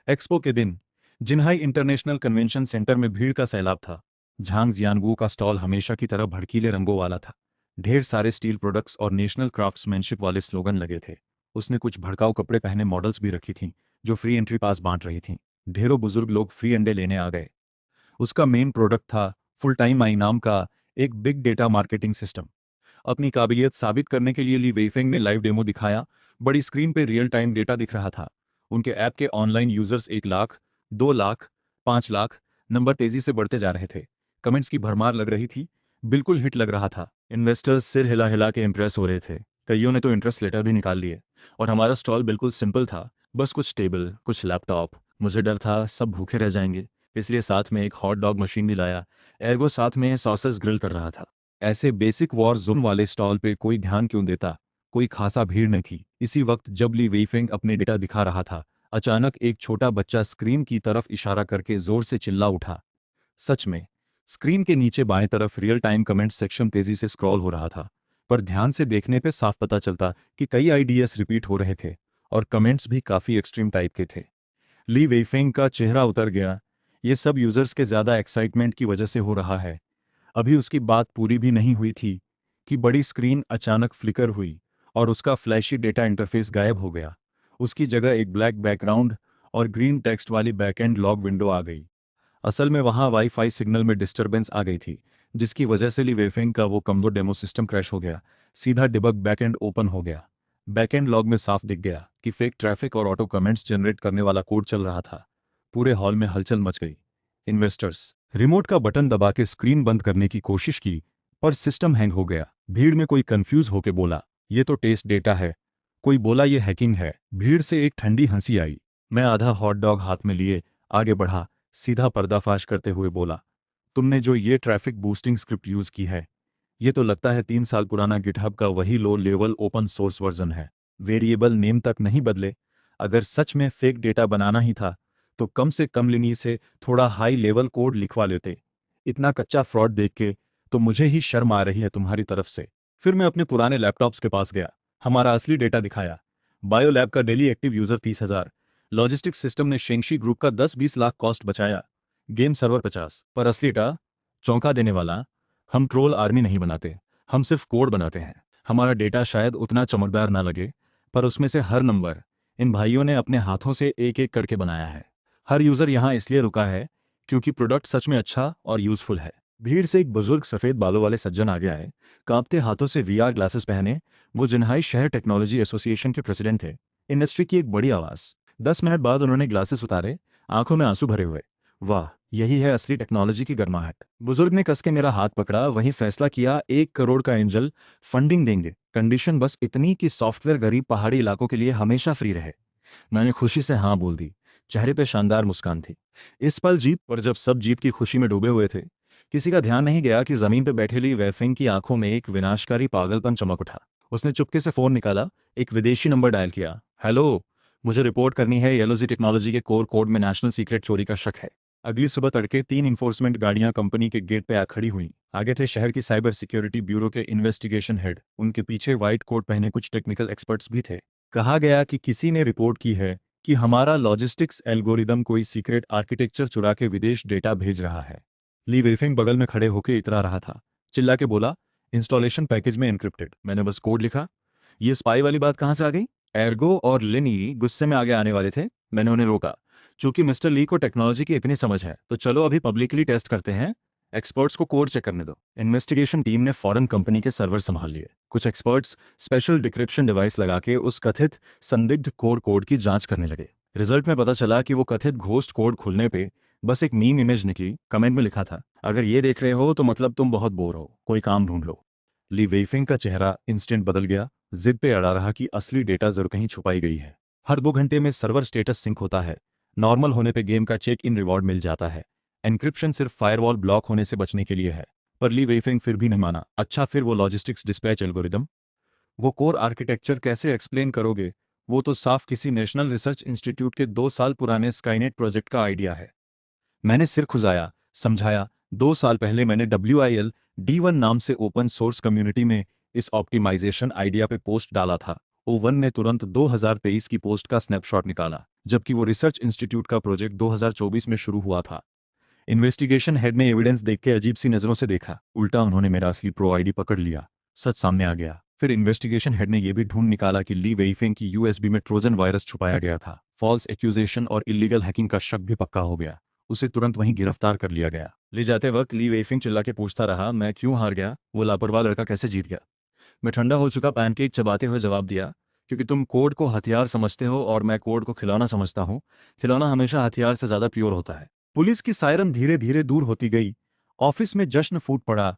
एक्सपो के दिन जिन्हाई इंटरनेशनल कन्वेंशन सेंटर में भीड़ का सैलाब था। झांग जियानगू का स्टॉल हमेशा की तरह भड़कीले रंगों वाला था। ढेर सारे स्टील प्रोडक्ट्स और नेशनल क्राफ्ट्समैनशिप वाले स्लोगन लगे थे। उसने कुछ भड़काऊ कपड़े पहने मॉडल्स भी रखी थीं जो फ्री एंट्री पास बांट रही थीं। ढेरों बुजुर्ग लोग फ्री अंडे लेने आ गए। उसका मेन प्रोडक्ट था फुल टाइम आई नाम का एक बिग डेटा मार्केटिंग सिस्टम। अपनी काबिलियत साबित करने के लिए ली वेइफेंग ने लाइव डेमो दिखाया। बड़ी स्क्रीन पे रियल टाइम डेटा दिख रहा था। उनके ऐप के online users 1 lakh, 2 lakh, 5 lakh number तेजी से बढ़ते जा रहे थे। कमेंट्स की भरमार लग रही थी। बिल्कुल हिट लग रहा था। इन्वेस्टर्स सिर हिला हिला के इम्प्रेस हो रहे थे। कईयों ने तो इंटरेस्ट लेटर भी निकाल लिए। और हमारा स्टॉल बिल्कुल सिंपल था, बस कुछ टेबल, कुछ लैपटॉप। मुझे डर था सब भूखे रह जाएंगे, इसलिए साथ में एक हॉट डॉग मशीन भी लाया। एर्गो साथ में सॉसेस ग्रिल कर रहा था। ऐसे बेसिक वॉर जोन वाले स्टॉल पे कोई ध्यान क्यों देता। कोई खासा भीड़ नहीं थी। इसी वक्त जब ली वेइफेंग अपने डेटा दिखा रहा था, अचानक एक छोटा बच्चा स्क्रीन की तरफ इशारा करके जोर से चिल्ला उठा। सच में स्क्रीन के नीचे बाएं तरफ रियल टाइम कमेंट सेक्शन तेजी से स्क्रॉल हो रहा था। पर ध्यान से देखने पे साफ पता चलता कि कई आईडीएस रिपीट हो रहे थे और कमेंट्स भी काफी एक्सट्रीम टाइप के थे। ली वेइफेंग का चेहरा उतर गया। ये सब यूजर्स के ज्यादा एक्साइटमेंट की वजह से हो रहा है। अभी उसकी बात पूरी भी नहीं हुई थी कि बड़ी स्क्रीन अचानक फ्लिकर हुई और उसका फ्लैशी डेटा इंटरफेस गायब हो गया। उसकी जगह एक ब्लैक बैकग्राउंड और ग्रीन टेक्स्ट वाली बैकएंड लॉग विंडो आ गई। असल में वहां वाईफाई सिग्नल में डिस्टरबेंस आ गई थी, जिसकी वजह से ली वेइफेंग का वो कमजोर डेमो सिस्टम क्रैश हो गया। सीधा डिबग बैकएंड ओपन हो गया। बैकएंड लॉग में साफ दिख गया कि फेक ट्रैफिक और ऑटो कमेंट्स जनरेट करने वाला कोड चल रहा था। पूरे हॉल में हलचल मच गई। इन्वेस्टर्स रिमोट का बटन दबा के स्क्रीन बंद करने की कोशिश की, पर सिस्टम हैंग हो गया। भीड़ में कोई कंफ्यूज होके बोला, ये तो टेस्ट डेटा है। कोई बोला ये हैकिंग है। भीड़ से एक ठंडी हंसी आई। मैं आधा हॉट डॉग हाथ में लिए आगे बढ़ा, सीधा पर्दाफाश करते हुए बोला, तुमने जो ये ट्रैफिक बूस्टिंग स्क्रिप्ट यूज की है, ये तो लगता है 3 साल पुराना गिटहब का वही low level open source version है। वेरिएबल नेम तक नहीं बदले। अगर सच में फेक डेटा बनाना ही था तो कम से कम लिनी से थोड़ा हाई लेवल कोड लिखवा लेते। इतना कच्चा फ्रॉड देख के तो मुझे ही शर्म आ रही है तुम्हारी तरफ से। फिर मैं अपने पुराने लैपटॉप्स के पास गया, हमारा असली डेटा दिखाया। बायोलैब का daily active user 30,000। Logistics system ने शेंगशी ग्रुप का 10-20 लाख कॉस्ट बचाया। Game server 50। पर असली डेटा चौंका देने वाला, हम ट्रोल आर्मी नहीं बनाते, हम सिर्फ कोड बनाते हैं। हमारा डेटा शायद उतना चमकदार ना लगे, पर उसमें से हर नंबर इन भाइयों ने अपने हाथों से एक एक करके बनाया है। हर यूजर यहाँ इसलिए रुका है क्योंकि प्रोडक्ट सच में अच्छा और यूजफुल है। भीड़ से एक बुजुर्ग सफेद बालों वाले सज्जन आ गया है, कांपते हाथों से वीआर ग्लासेस पहने। वो जिन्हाई शहर टेक्नोलॉजी एसोसिएशन के प्रेसिडेंट थे। इंडस्ट्री की एक बड़ी आवाज। 10 मिनट बाद उन्होंने ग्लासेस उतारे, आंखों में आंसू भरे हुए। वाह, यही है असली टेक्नोलॉजी की गर्माहट। बुजुर्ग ने कस के मेरा हाथ पकड़ा, वहीं फैसला किया 1 करोड़ का एंजल फंडिंग देंगे। कंडीशन बस इतनी कि सॉफ्टवेयर गरीब पहाड़ी इलाकों के लिए हमेशा फ्री रहे। मैंने खुशी से हाँ बोल दी। चेहरे पे शानदार मुस्कान थी। इस पल जीत पर जब सब जीत की खुशी में डूबे हुए थे, किसी का ध्यान नहीं गया कि जमीन पर बैठे ली वेफिंग की आंखों में एक विनाशकारी पागलपन चमक उठा। उसने चुपके से फोन निकाला, एक विदेशी नंबर डायल किया। हेलो, मुझे रिपोर्ट करनी है, येलोजी टेक्नोलॉजी के कोर कोड में नेशनल सीक्रेट चोरी का शक है। अगली सुबह तड़के 3 इन्फोर्समेंट गाड़ियां कंपनी के गेट पे आ खड़ी हुईं। आगे थे शहर की साइबर सिक्योरिटी ब्यूरो के इन्वेस्टिगेशन हेड। उनके पीछे व्हाइट कोट पहने कुछ टेक्निकल एक्सपर्ट्स भी थे। कहा गया कि किसी ने रिपोर्ट की है कि हमारा लॉजिस्टिक्स एल्गोरिदम कोई सीक्रेट आर्किटेक्चर चुरा के विदेश डेटा भेज रहा है। ली वेफिंग बगल में खड़े होकर इतरा रहा था। चिल्ला के बोला, इंस्टॉलेशन पैकेज में एन्क्रिप्टेड। मैंने बस कोड लिखा। ये स्पाई वाली बात कहाँ से आ गई? एर्गो और लिनी गुस्से में आगे आने वाले थे। मैंने उन्हें रोका। चूंकि मिस्टर ली को टेक्नोलॉजी की इतनी समझ है तो चलो अभी पब्लिकली टेस्ट करते हैं। एक्सपर्ट्स को कोड चेक करने दो। इन्वेस्टिगेशन टीम ने फॉरेन कंपनी के सर्वर संभाल लिए। कुछ एक्सपर्ट्स स्पेशल डिक्रिप्शन डिवाइस लगा के उस कथित संदिग्ध कोर कोड की जांच करने लगे। रिजल्ट में पता चला कि वो कथित घोस्ट कोड खुलने पे बस एक मीम इमेज निकली। कमेंट में लिखा था, अगर ये देख रहे हो तो मतलब तुम बहुत बोर हो, कोई काम ढूंढ लो। ली वेइफिंग का चेहरा इंस्टेंट बदल गया। जिद पे अड़ा रहा कि असली डेटा जरूर कहीं छुपाई गई है। हर 2 घंटे में सर्वर स्टेटस सिंक होता है। नॉर्मल होने पे गेम का चेक इन रिवॉर्ड मिल जाता है। एन्क्रिप्शन सिर्फ फायरवॉल ब्लॉक होने से बचने के लिए है। पर ली वेइफिंग फिर भी नहीं माना। अच्छा, फिर वो लॉजिस्टिक्स डिस्पैच एल्गोरिदम, वो कोर आर्किटेक्चर कैसे एक्सप्लेन करोगे? वो तो साफ किसी नेशनल रिसर्च इंस्टीट्यूट के 2 साल पुराने स्काईनेट प्रोजेक्ट का आइडिया है। मैंने सिर खुजाया, समझाया, 2 साल पहले मैंने WIL D1 नाम से ओपन सोर्स कम्युनिटी में इस ऑप्टिमाइजेशन आइडिया पे पोस्ट डाला था। ओवन ने तुरंत 2023 की पोस्ट का स्नैपशॉट निकाला, जबकि वो रिसर्च इंस्टीट्यूट का प्रोजेक्ट 2024 में शुरू हुआ था। इन्वेस्टिगेशन हेड ने एविडेंस देख के अजीब सी नजरों से देखा। उल्टा उन्होंने मेरा असली प्रो आईडी पकड़ लिया। सच सामने आ गया। फिर इन्वेस्टिगेशन हेड ने यह भी ढूंढ निकाला कि ली वेईफेंग की यूएसबी में ट्रोजन वायरस छुपाया गया था। फॉल्स एक्यूजेशन और इलीगल हैकिंग का शक भी पक्का हो गया। उसे तुरंत वहीं गिरफ्तार कर लिया गया। ले जाते वक्त ली वेईफेंग चिल्ला के पूछता रहा, मैं क्यों हार गया, वो लापरवाह लड़का कैसे जीत गया। मैं ठंडा हो चुका पैनकेक चबाते हुए जवाब दिया, क्योंकि तुम कोड को हथियार समझते हो और मैं कोड को खिलौना समझता हूँ। खिलौना हमेशा हथियार से ज्यादा प्योर होता है। पुलिस की सायरन धीरे धीरे दूर होती गई। ऑफिस में जश्न फूट पड़ा।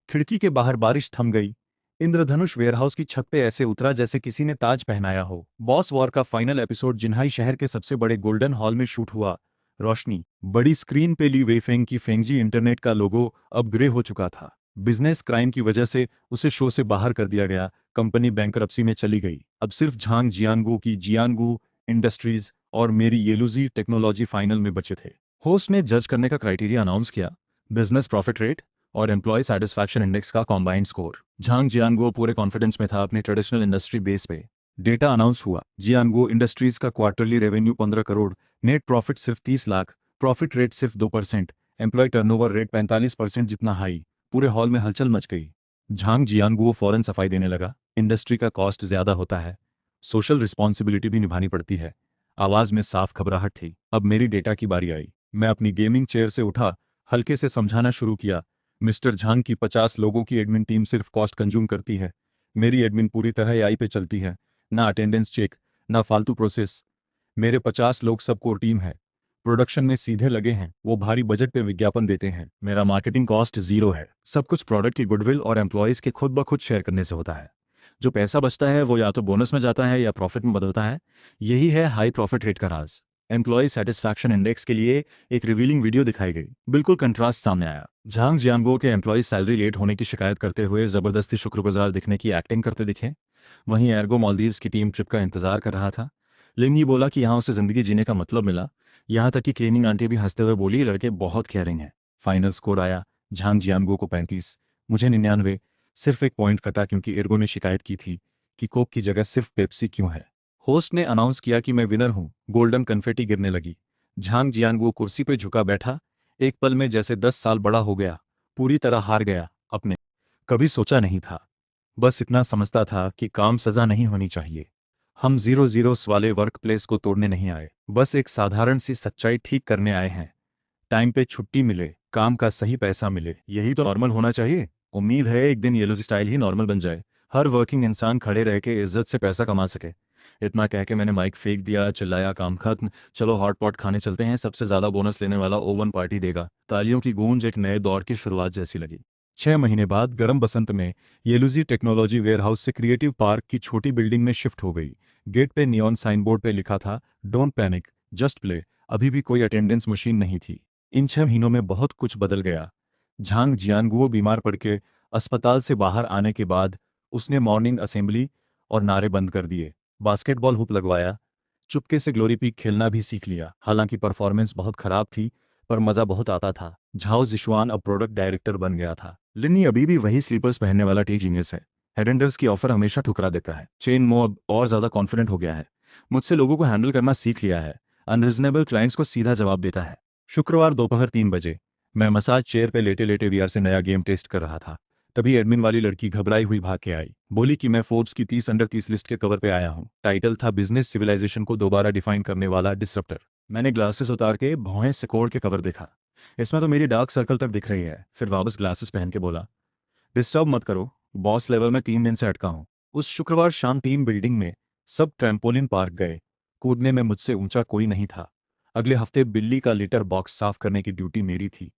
खिड़की के बाहर बारिश थम गई। इंद्रधनुष वेयरहाउस की छत पे ऐसे उतरा जैसे किसी ने ताज पहनाया हो। बॉस वॉर का फाइनल एपिसोड जिन्हाई शहर के सबसे बड़े गोल्डन हॉल में शूट हुआ। रोशनी, बड़ी स्क्रीन पे ली वेईफेंग की फेंगजी इंटरनेट का लोगो अब ग्रे हो चुका था। बिजनेस क्राइम की वजह से उसे शो से बाहर कर दिया गया। कंपनी बैंकरप्सी में चली गई। अब सिर्फ झांग जियानगू की जियानगू इंडस्ट्रीज और मेरी येलुजी टेक्नोलॉजी फाइनल में बचे थे। होस्ट ने जज करने का क्राइटेरिया अनाउंस किया, बिजनेस प्रॉफिट रेट और एम्प्लॉय सेटिस्फैक्शन इंडेक्स का कॉम्बाइंड स्कोर। झांग जियानगो पूरे कॉन्फिडेंस में था अपने ट्रेडिशनल इंडस्ट्री बेस पे। डेटा अनाउंस हुआ। जियानगो इंडस्ट्रीज का quarterly revenue 15 crore, net profit सिर्फ 30 लाख, प्रॉफिट रेट सिर्फ 2%, एम्प्लॉय टर्नओवर रेट 45% जितना हाई। पूरे हॉल में हलचल मच गई। झांग जियानगुओ फौरन सफाई देने लगा, इंडस्ट्री का कॉस्ट ज्यादा होता है, सोशल रिस्पॉन्सिबिलिटी भी निभानी पड़ती है। आवाज में साफ घबराहट थी। अब मेरी डेटा की बारी आई। मैं अपनी गेमिंग चेयर से उठा, हल्के से समझाना शुरू किया, मिस्टर झांग की 50 लोगों की एडमिन टीम सिर्फ कॉस्ट कंज्यूम करती है। मेरी एडमिन पूरी तरह एआई पे चलती है। ना अटेंडेंस चेक, ना फालतू प्रोसेस। मेरे 50 लोग सब कोर टीम है, प्रोडक्शन में सीधे लगे हैं। वो भारी बजट पे विज्ञापन देते हैं। मेरा मार्केटिंग कॉस्ट जीरो है। सब कुछ प्रोडक्ट की गुडविल और एम्प्लॉयज के खुद ब खुद शेयर करने से होता है। जो पैसा बचता है वो या तो बोनस में जाता है या प्रॉफिट में बदलता है। यही है हाई प्रॉफिट रेट का राज। एम्प्लॉय सेटिस्फैक्शन इंडेक्स के लिए एक रिवीलिंग वीडियो दिखाई गई। बिल्कुल कंट्रास्ट सामने आया। झांग जियांगो के एम्प्लॉय सैलरी लेट होने की शिकायत करते हुए जबरदस्ती शुक्रगुजार दिखने की एक्टिंग करते दिखे। वहीं एर्गो मालदीव्स की टीम ट्रिप का इंतजार कर रहा था। लिंगी बोला कि यहाँ उसे जिंदगी जीने का मतलब मिला। यहाँ तक कि क्लीनिंग आंटी भी हंसते हुए बोली, लड़के बहुत केयरिंग हैं। फाइनल स्कोर आया, झांग जियांगो को 35, मुझे 99। सिर्फ एक पॉइंट कटा क्योंकि एर्गो ने शिकायत की थी कि कोक की जगह सिर्फ पेप्सी क्यों है। होस्ट ने अनाउंस किया कि मैं विनर हूं। गोल्डन कन्फेटी गिरने लगी। झांग जियांगो कुर्सी पर झुका बैठा। एक पल में जैसे 10 साल बड़ा हो गया। पूरी तरह हार गया। अपने कभी सोचा नहीं था, बस इतना समझता था कि काम सजा नहीं होनी चाहिए। हम 00 वाले वर्क प्लेस को तोड़ने नहीं आए, बस एक साधारण सी सच्चाई ठीक करने आए हैं। टाइम पे छुट्टी मिले, काम का सही पैसा मिले, यही तो नॉर्मल होना चाहिए। उम्मीद है एक दिन येलो स्टाइल ही नॉर्मल बन जाए। हर वर्किंग इंसान खड़े रह के इज्जत से पैसा कमा सके। इतना कह के मैंने माइक फेंक दिया, चिल्लाया, काम खत्म, चलो हॉट पॉट खाने चलते हैं, सबसे ज्यादा बोनस लेने वाला ओवन पार्टी देगा। तालियों की गूंज एक नए दौर की शुरुआत जैसी लगी। 6 महीने बाद गर्म बसंत में येलुजी टेक्नोलॉजी वेयरहाउस से क्रिएटिव पार्क की छोटी बिल्डिंग में शिफ्ट हो गई। गेट पे नियॉन साइन बोर्ड पे लिखा था, डोंट पैनिक, जस्ट प्ले। अभी भी कोई अटेंडेंस मशीन नहीं थी। इन 6 महीनों में बहुत कुछ बदल गया। झांग जियानगुओ बीमार पड़ के अस्पताल से बाहर आने के बाद उसने मॉर्निंग असेंबली और नारे बंद कर दिए। बास्केटबॉल हुप लगवाया। चुपके से ग्लोरी पीक खेलना भी सीख लिया। हालांकि परफॉर्मेंस बहुत खराब थी, पर मजा बहुत आता था। झाओ जिशुआन अब प्रोडक्ट डायरेक्टर बन गया था। लिन्नी अभी भी वही स्लीपर्स पहनने वाला टी जीनियस है। हेडेंडर्स की ऑफर हमेशा ठुकरा देता है। चेन मो अब और ज्यादा कॉन्फिडेंट हो गया है। मुझसे लोगों को हैंडल करना सीख लिया है। अनरिजनेबल क्लाइंट्स को सीधा जवाब देता है। शुक्रवार दोपहर 3 बजे मैं मसाज चेयर पे लेटे लेटे वीआर से नया गेम टेस्ट कर रहा था। तभी एडमिन वाली लड़की घबराई हुई भाग के आई। बोली कि मैं फोर्ब्स की 30 अंडर 30 लिस्ट के कवर पे आया हूँ। टाइटल था, बिजनेस सिविलाइजेशन को दोबारा डिफाइन करने वाला डिसरप्टर। मैंने ग्लासेस उतार के भौहें सिकोड़ के कवर देखा। इसमें तो मेरी डार्क सर्कल तक दिख रही है। फिर वापस ग्लासेस पहन के बोला, डिस्टर्ब मत करो, बॉस लेवल में 3 दिन से अटका हूँ। उस शुक्रवार शाम टीम बिल्डिंग में सब ट्रैम्पोलिन पार्क गए। कूदने में मुझसे ऊंचा कोई नहीं था। अगले हफ्ते बिल्ली का लिटर बॉक्स साफ करने की ड्यूटी मेरी थी।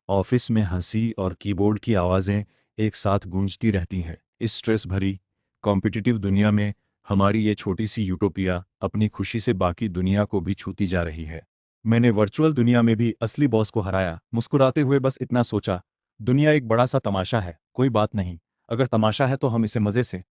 ऑफिस में हंसी और कीबोर्ड की आवाज़ें एक साथ गूंजती रहती हैं। इस स्ट्रेस भरी कॉम्पिटिटिव दुनिया में हमारी ये छोटी सी यूटोपिया अपनी खुशी से बाकी दुनिया को भी छूती जा रही है। मैंने वर्चुअल दुनिया में भी असली बॉस को हराया। मुस्कुराते हुए बस इतना सोचा, दुनिया एक बड़ा सा तमाशा है, कोई बात नहीं। अगर तमाशा है तो हम इसे मज़े से